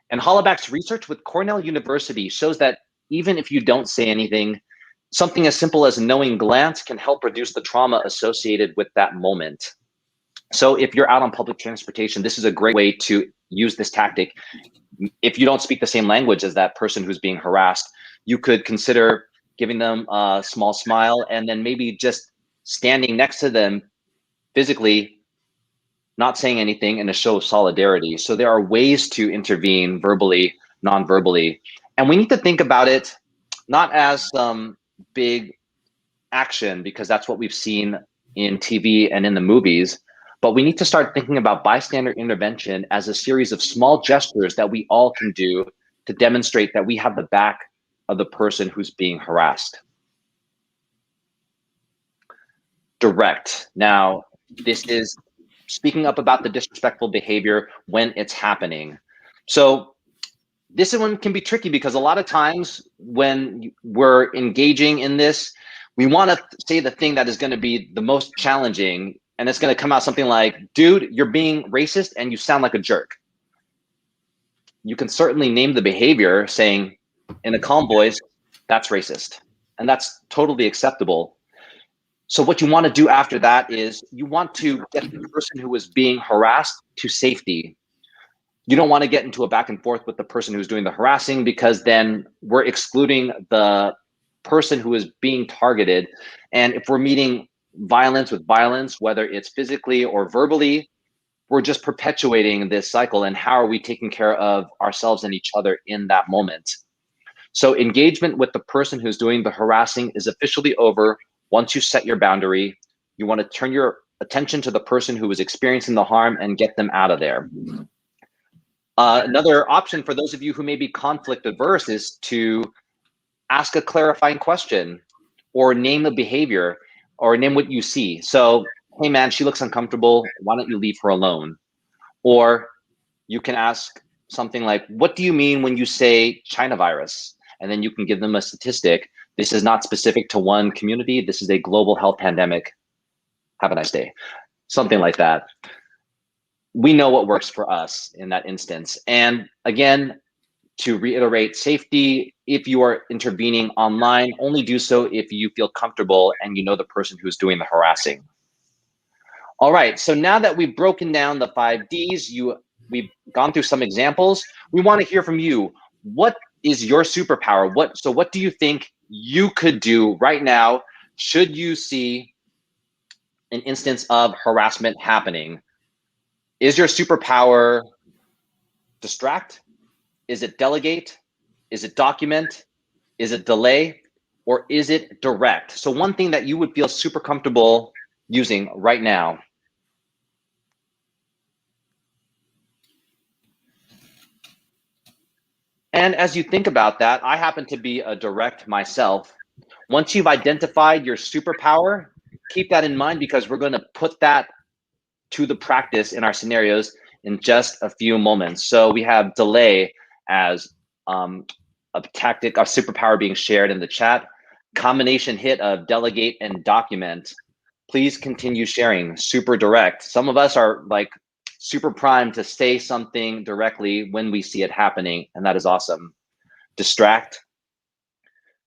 And Hollaback's research with Cornell University shows that even if you don't say anything, something as simple as a knowing glance can help reduce the trauma associated with that moment. So if you're out on public transportation, this is a great way to use this tactic. If you don't speak the same language as that person who's being harassed, you could consider giving them a small smile and then maybe just standing next to them, physically not saying anything in a show of solidarity. So there are ways to intervene verbally, non-verbally. And we need to think about it not as some big action, because that's what we've seen in TV and in the movies, but we need to start thinking about bystander intervention as a series of small gestures that we all can do to demonstrate that we have the back of the person who's being harassed. Direct. Now, this is speaking up about the disrespectful behavior when it's happening. So this one can be tricky because a lot of times when we're engaging in this, we want to say the thing that is going to be the most challenging, and it's going to come out something like, dude, you're being racist and you sound like a jerk. You can certainly name the behavior saying in a calm voice, that's racist. And that's totally acceptable. So what you want to do after that is you want to get the person who is being harassed to safety. You don't want to get into a back and forth with the person who's doing the harassing, because then we're excluding the person who is being targeted. And if we're meeting violence with violence, whether it's physically or verbally, we're just perpetuating this cycle. And how are we taking care of ourselves and each other in that moment? So engagement with the person who's doing the harassing is officially over once you set your boundary. You want to turn your attention to the person who is experiencing the harm and get them out of there. Another option for those of you who may be conflict averse is to ask a clarifying question or name the behavior or name what you see. So, hey man, she looks uncomfortable. Why don't you leave her alone? Or you can ask something like, what do you mean when you say China virus? And then you can give them a statistic. This is not specific to one community. This is a global health pandemic. Have a nice day. Something like that. We know what works for us in that instance. And again, to reiterate, safety, if you are intervening online, only do so if you feel comfortable and you know the person who's doing the harassing. All right, so now that we've broken down the 5 Ds, we've gone through some examples, we want to hear from you. What is your superpower? What do you think you could do right now should you see an instance of harassment happening? Is your superpower distract? Is it delegate? Is it document? Is it delay? Or is it direct? So one thing that you would feel super comfortable using right now. And as you think about that, I happen to be a direct myself. Once you've identified your superpower, keep that in mind, because we're going to put that to the practice in our scenarios in just a few moments. So we have delay as a tactic, a superpower being shared in the chat. Combination hit of delegate and document. Please continue sharing. Super direct. Some of us are like super primed to say something directly when we see it happening, and that is awesome. Distract.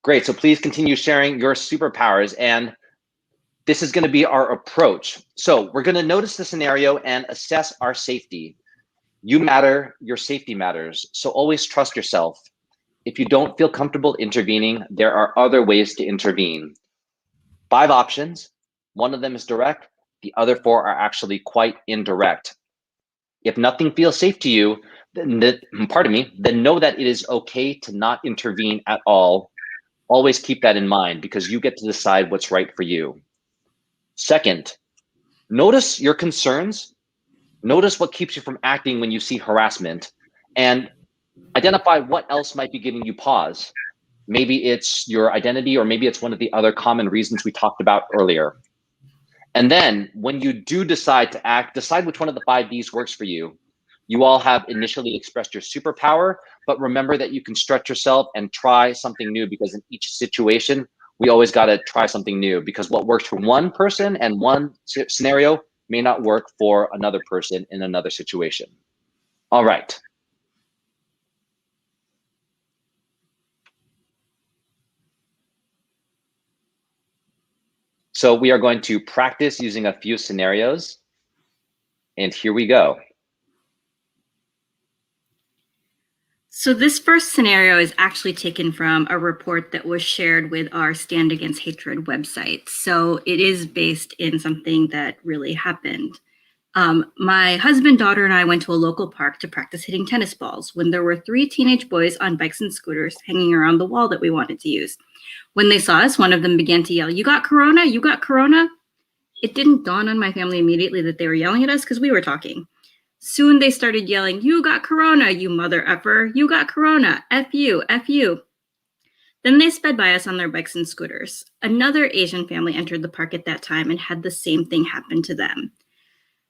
Great, so please continue sharing your superpowers, and this is gonna be our approach. So we're gonna notice the scenario and assess our safety. You matter, your safety matters, so always trust yourself. If you don't feel comfortable intervening, there are other ways to intervene. 5 options, one of them is direct, the other 4 are actually quite indirect. If nothing feels safe to you, then know that it is okay to not intervene at all. Always keep that in mind, because you get to decide what's right for you. Second, notice your concerns. Notice what keeps you from acting when you see harassment, and identify what else might be giving you pause. Maybe it's your identity, or maybe it's one of the other common reasons we talked about earlier. And then when you do decide to act, decide which one of the 5 Ds works for you. You all have initially expressed your superpower, but remember that you can stretch yourself and try something new, because in each situation, we always got to try something new, because what works for one person and one scenario may not work for another person in another situation. All right. So we are going to practice using a few scenarios, and here we go. So this first scenario is actually taken from a report that was shared with our Stand Against Hatred website. So it is based in something that really happened. My husband, daughter, and I went to a local park to practice hitting tennis balls when there were 3 teenage boys on bikes and scooters hanging around the wall that we wanted to use. When they saw us, one of them began to yell, "You got corona? You got corona?" It didn't dawn on my family immediately that they were yelling at us because we were talking. Soon they started yelling, "You got corona, you mother effer. You got corona. F you, F you." Then they sped by us on their bikes and scooters. Another Asian family entered the park at that time and had the same thing happen to them.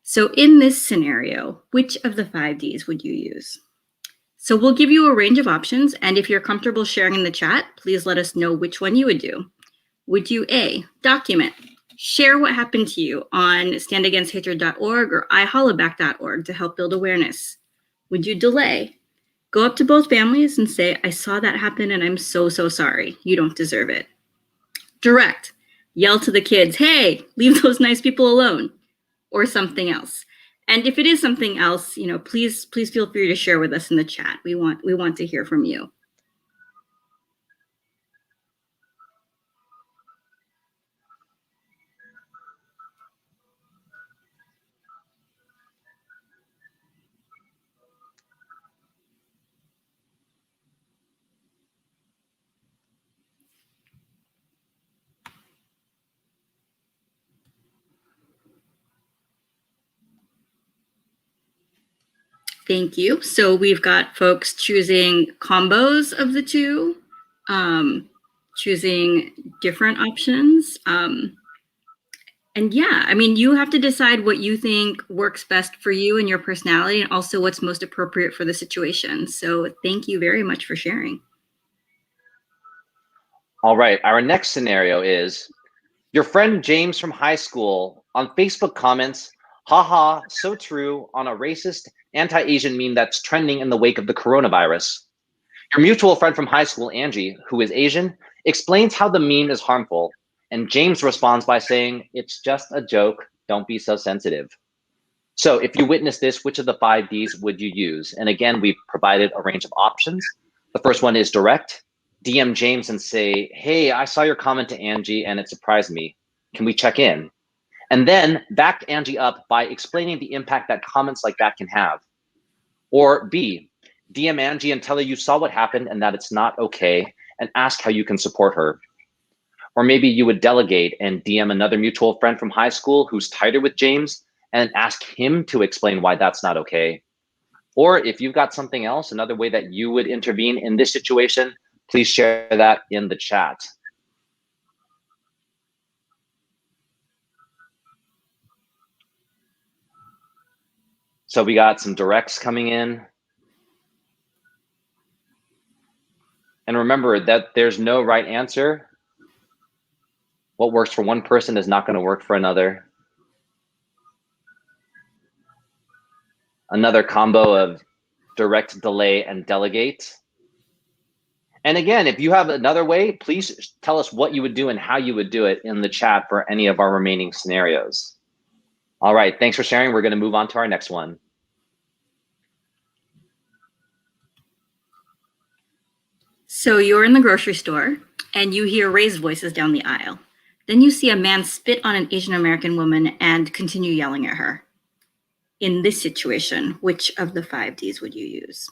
So in this scenario, which of the 5 Ds would you use? So we'll give you a range of options, and if you're comfortable sharing in the chat, please let us know which one you would do. Would you A, document? Share what happened to you on standagainsthatred.org or ihollaback.org to help build awareness. Would you delay? Go up to both families and say, "I saw that happen and I'm so, so sorry. You don't deserve it." Direct. Yell to the kids, "Hey, leave those nice people alone," or something else. And if it is something else, please feel free to share with us in the chat. We want to hear from you. Thank you. So we've got folks choosing combos of the two, choosing different options. And yeah, I mean, you have to decide what you think works best for you and your personality, and also what's most appropriate for the situation. So thank you very much for sharing. All right, our next scenario is your friend James from high school on Facebook comments, "Haha, so true," on a racist anti-Asian meme that's trending in the wake of the coronavirus. Your mutual friend from high school, Angie, who is Asian, explains how the meme is harmful, and James responds by saying, "It's just a joke, don't be so sensitive." So if you witness this, which of the 5 Ds would you use? And again, we've provided a range of options. The first one is direct. DM James and say, "Hey, I saw your comment to Angie and it surprised me. Can we check in?" And then back Angie up by explaining the impact that comments like that can have. Or B, DM Angie and tell her you saw what happened and that it's not okay, and ask how you can support her. Or maybe you would delegate and DM another mutual friend from high school who's tighter with James and ask him to explain why that's not okay. Or if you've got something else, another way that you would intervene in this situation, please share that in the chat. So we got some directs coming in. And remember that there's no right answer. What works for one person is not going to work for another. Another combo of direct, delay, and delegate. And again, if you have another way, please tell us what you would do and how you would do it in the chat for any of our remaining scenarios. All right, thanks for sharing. We're going to move on to our next one. So you're in the grocery store and you hear raised voices down the aisle. Then you see a man spit on an Asian American woman and continue yelling at her. In this situation, which of the 5 Ds would you use?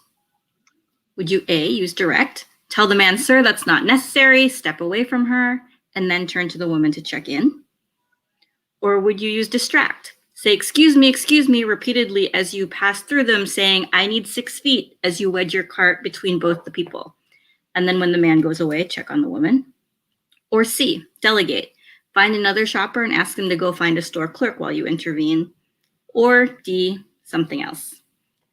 Would you A, use direct? Tell the man, "Sir, that's not necessary," step away from her, and then turn to the woman to check in? Or would you use distract? Say, excuse me," repeatedly as you pass through them, saying, "I need 6 feet," as you wedge your cart between both the people. And then when the man goes away, check on the woman. Or C, delegate. Find another shopper and ask them to go find a store clerk while you intervene. Or D, something else.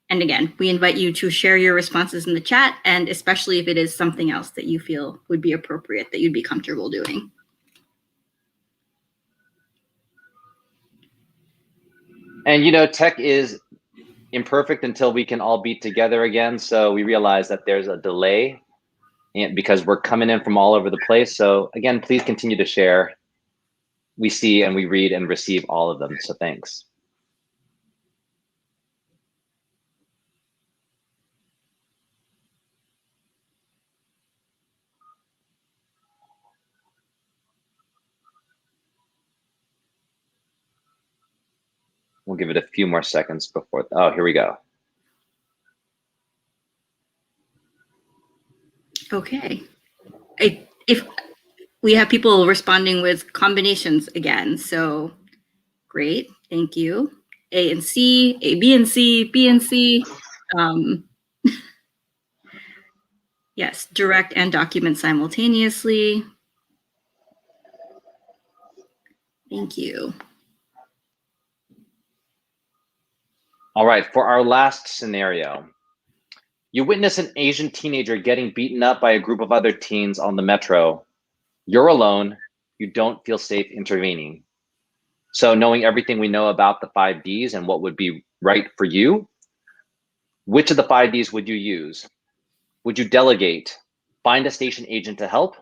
And again, we invite you to share your responses in the chat, and especially if it is something else that you feel would be appropriate, that you'd be comfortable doing. And tech is imperfect until we can all be together again. So we realize that there's a delay because we're coming in from all over the place. So again, please continue to share. We see and we read and receive all of them. So thanks. We'll give it a few more seconds before, oh, here we go. Okay. If we have people responding with combinations again, so great, thank you. A and C, A, B and C, B and C. Yes, direct and document simultaneously. Thank you. All right, for our last scenario, you witness an Asian teenager getting beaten up by a group of other teens on the metro. You're alone, you don't feel safe intervening. So knowing everything we know about the 5Ds and what would be right for you, which of the 5Ds would you use? Would you delegate, find a station agent to help?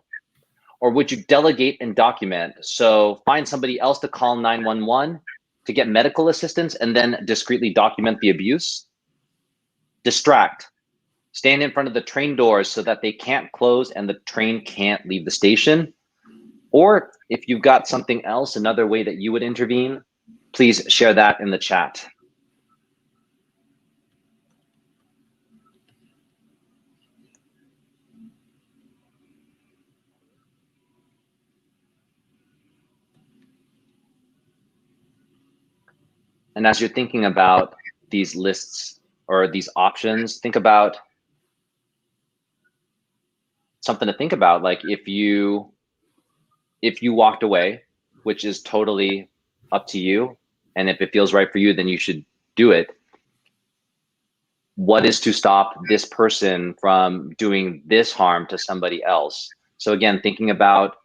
Or would you delegate and document? So find somebody else to call 911 to get medical assistance and then discreetly document the abuse? Distract, stand in front of the train doors so that they can't close and the train can't leave the station? Or if you've got something else, another way that you would intervene, please share that in the chat. And as you're thinking about these lists or these options, think about something to think about. Like if you walked away, which is totally up to you, and if it feels right for you, then you should do it. What is to stop this person from doing this harm to somebody else? So again, thinking about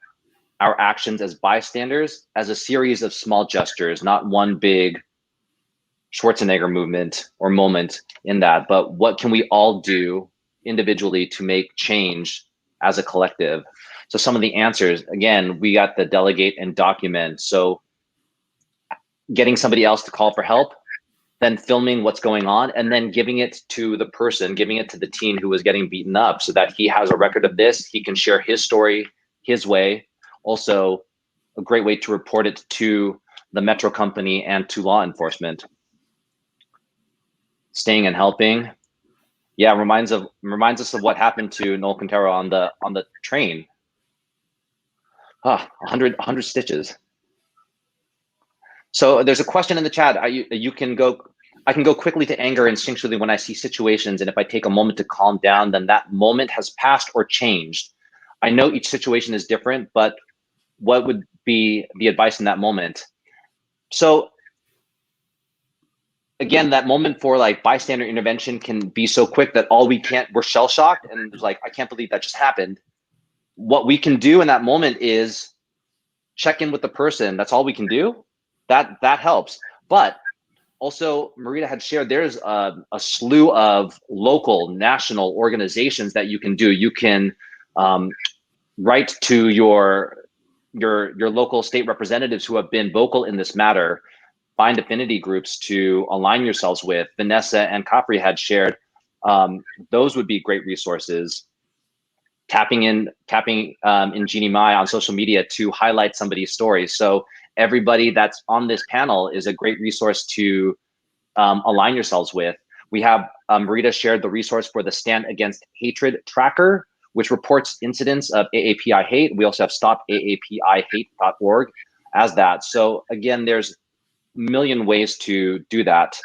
our actions as bystanders as a series of small gestures, not one big Schwarzenegger movement or moment in that, but what can we all do individually to make change as a collective? So some of the answers, again, we got the delegate and document. So getting somebody else to call for help, then filming what's going on, and then giving it to the person, giving it to the teen who was getting beaten up so that he has a record of this. He can share his story his way. Also, a great way to report it to the metro company and to law enforcement. Staying and helping. Yeah, reminds us of what happened to Noel Quintero on the train. 100 stitches. So there's a question in the chat. I can go quickly to anger instinctually when I see situations, and if I take a moment to calm down, then that moment has passed or changed. I know each situation is different, but what would be the advice in that moment? So again, that moment for like bystander intervention can be so quick that we're shell shocked and it's like, I can't believe that just happened. What we can do in that moment is check in with the person. That's all we can do. That helps. But also, Marita had shared there's a slew of local, national organizations that you can do. You can write to your local state representatives who have been vocal in this matter. Find affinity groups to align yourselves with. Vanessa and Capri had shared. Those would be great resources. Tapping in Jeannie Mai on social media to highlight somebody's story. So everybody that's on this panel is a great resource to align yourselves with. We have Marita shared the resource for the Stand Against Hatred tracker, which reports incidents of AAPI hate. We also have stopaapihate.org as that. So again, there's a million ways to do that.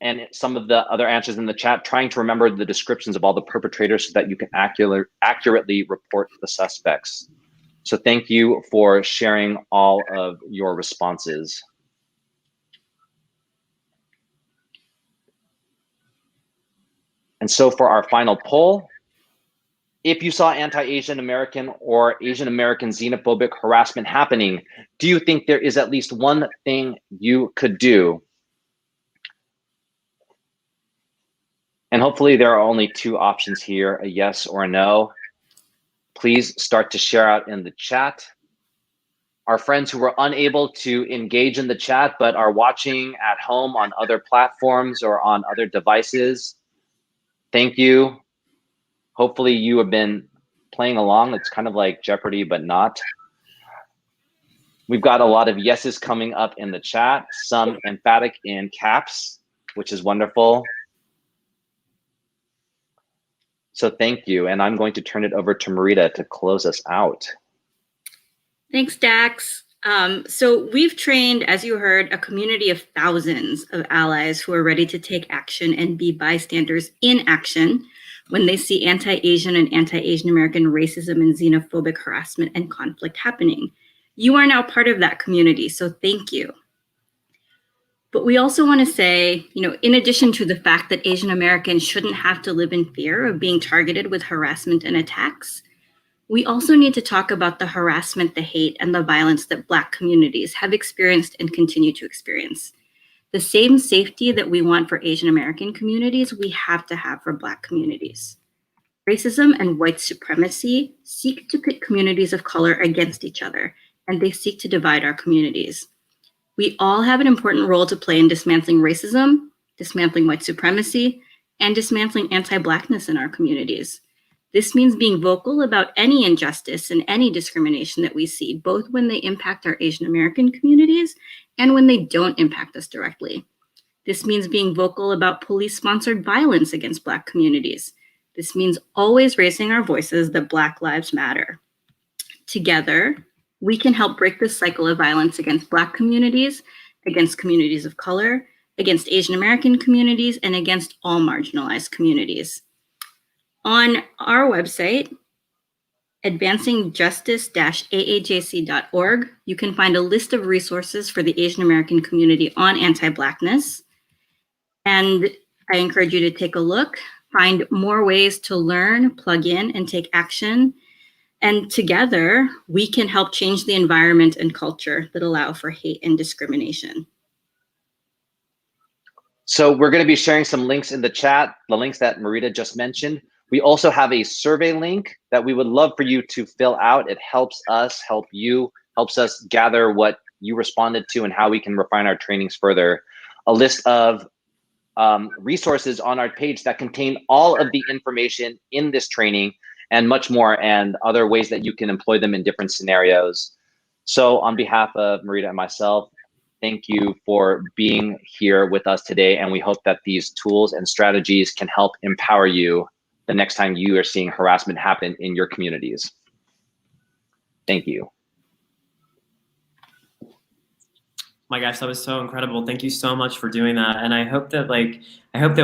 And some of the other answers in the chat, trying to remember the descriptions of all the perpetrators so that you can accurately report the suspects. So thank you for sharing all of your responses. And so for our final poll, if you saw anti-Asian American or Asian American xenophobic harassment happening, do you think there is at least one thing you could do? And hopefully there are only two options here, a yes or a no. Please start to share out in the chat. Our friends who were unable to engage in the chat but are watching at home on other platforms or on other devices, thank you. Hopefully you have been playing along. It's kind of like Jeopardy, but not. We've got a lot of yeses coming up in the chat, some emphatic in caps, which is wonderful. So thank you. And I'm going to turn it over to Marita to close us out. Thanks, Dax. So we've trained, as you heard, a community of thousands of allies who are ready to take action and be bystanders in action when they see anti-Asian and anti-Asian American racism and xenophobic harassment and conflict happening. You are now part of that community, so thank you. But we also want to say, in addition to the fact that Asian Americans shouldn't have to live in fear of being targeted with harassment and attacks, we also need to talk about the harassment, the hate, and the violence that Black communities have experienced and continue to experience. The same safety that we want for Asian American communities, we have to have for Black communities. Racism and white supremacy seek to pit communities of color against each other, and they seek to divide our communities. We all have an important role to play in dismantling racism, dismantling white supremacy, and dismantling anti-Blackness in our communities. This means being vocal about any injustice and any discrimination that we see, both when they impact our Asian American communities and when they don't impact us directly. This means being vocal about police-sponsored violence against Black communities. This means always raising our voices that Black lives matter. Together, we can help break this cycle of violence against Black communities, against communities of color, against Asian American communities, and against all marginalized communities. On our website, advancingjustice-aajc.org, you can find a list of resources for the Asian American community on anti-Blackness. And I encourage you to take a look, find more ways to learn, plug in, and take action. And together, we can help change the environment and culture that allow for hate and discrimination. So we're going to be sharing some links in the chat, the links that Marita just mentioned. We also have a survey link that we would love for you to fill out. It helps us, help you, helps us gather what you responded to and how we can refine our trainings further. A list of resources on our page that contain all of the information in this training and much more, and other ways that you can employ them in different scenarios. So on behalf of Marita and myself, thank you for being here with us today. And we hope that these tools and strategies can help empower you the next time you are seeing harassment happen in your communities. Thank you. My gosh, that was so incredible. Thank you so much for doing that. And I hope that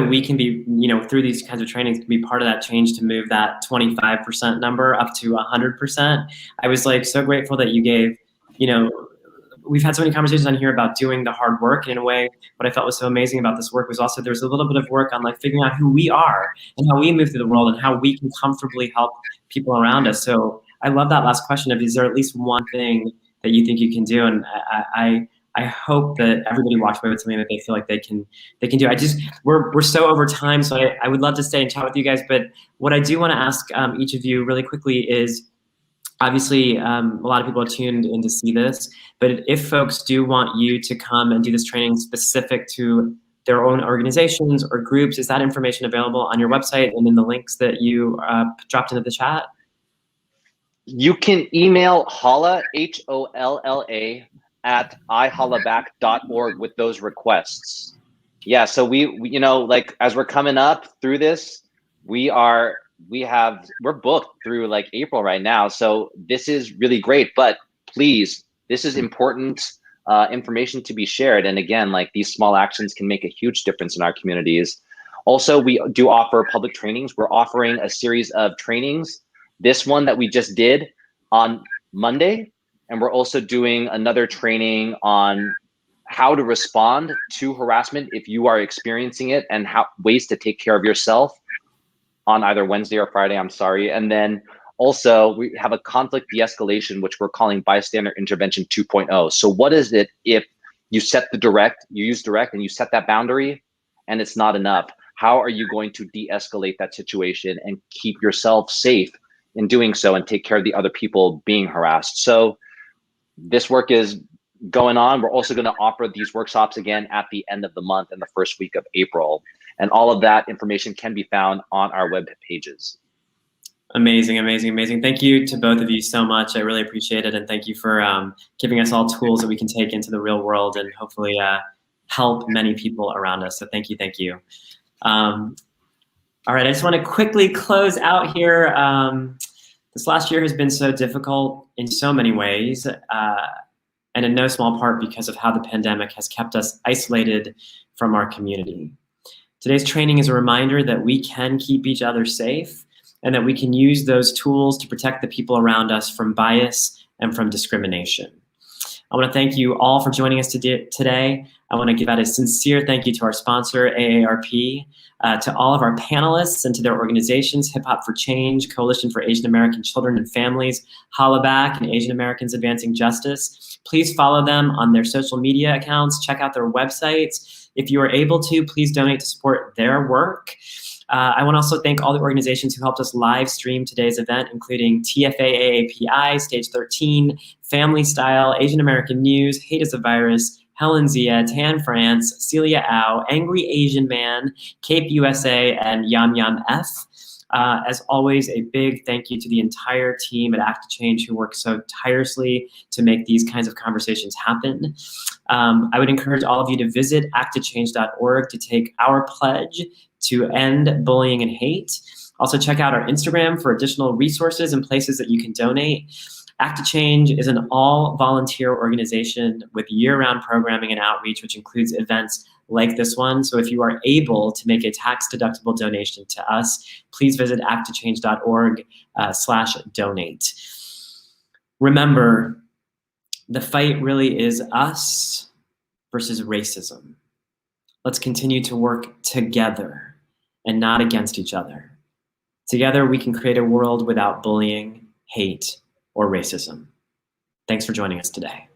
we can be, through these kinds of trainings, can be part of that change to move that 25% number up to 100%. I was so grateful that you gave, we've had so many conversations on here about doing the hard work. And in a way, what I felt was so amazing about this work was also there's a little bit of work on figuring out who we are and how we move through the world and how we can comfortably help people around us. So I love that last question of, is there at least one thing that you think you can do? And I hope that everybody walks away with something that they feel like they can do. We're so over time, so I would love to stay and chat with you guys. But what I do want to ask each of you really quickly is, obviously, a lot of people are tuned in to see this, but if folks do want you to come and do this training specific to their own organizations or groups, is that information available on your website and in the links that you dropped into the chat? You can email Holla, HOLLA, at ihollaback.org with those requests. Yeah, so we as we're coming up through this, we're booked through April right now. So this is really great, but please, this is important information to be shared. And again, these small actions can make a huge difference in our communities. Also, we do offer public trainings. We're offering a series of trainings. This one that we just did on Monday, and we're also doing another training on how to respond to harassment if you are experiencing it, and ways to take care of yourself on either Wednesday or Friday, I'm sorry. And then also we have a conflict de-escalation, which we're calling Bystander Intervention 2.0. So what is it if you use direct and you set that boundary and it's not enough? How are you going to de-escalate that situation and keep yourself safe in doing so and take care of the other people being harassed? So this work is going on. We're also going to offer these workshops again at the end of the month and the first week of April. And all of that information can be found on our web pages. Amazing, amazing, amazing. Thank you to both of you so much. I really appreciate it. And thank you for giving us all tools that we can take into the real world and hopefully help many people around us. So thank you, thank you. All right, I just want to quickly close out here. This last year has been so difficult in so many ways, and in no small part because of how the pandemic has kept us isolated from our community. Today's training is a reminder that we can keep each other safe and that we can use those tools to protect the people around us from bias and from discrimination. I want to thank you all for joining us today. I want to give out a sincere thank you to our sponsor, AARP, to all of our panelists and to their organizations, Hip Hop for Change, Coalition for Asian American Children and Families, Holla Back, and Asian Americans Advancing Justice. Please follow them on their social media accounts, check out their websites. If you are able to, please donate to support their work. I want to also thank all the organizations who helped us live stream today's event, including TFA AAPI, Stage 13, Family Style, Asian American News, Hate is a Virus, Helen Zia, Tan France, Celia Au, Angry Asian Man, Cape USA, and Yam Yam F. As always, a big thank you to the entire team at Act to Change who work so tirelessly to make these kinds of conversations happen. I would encourage all of you to visit acttochange.org to take our pledge to end bullying and hate. Also check out our Instagram for additional resources and places that you can donate. Act to Change is an all-volunteer organization with year-round programming and outreach, which includes events like this one. So if you are able to make a tax-deductible donation to us, please visit acttochange.org/donate. Remember, the fight really is us versus racism. Let's continue to work together and not against each other. Together, we can create a world without bullying, hate, or racism. Thanks for joining us today.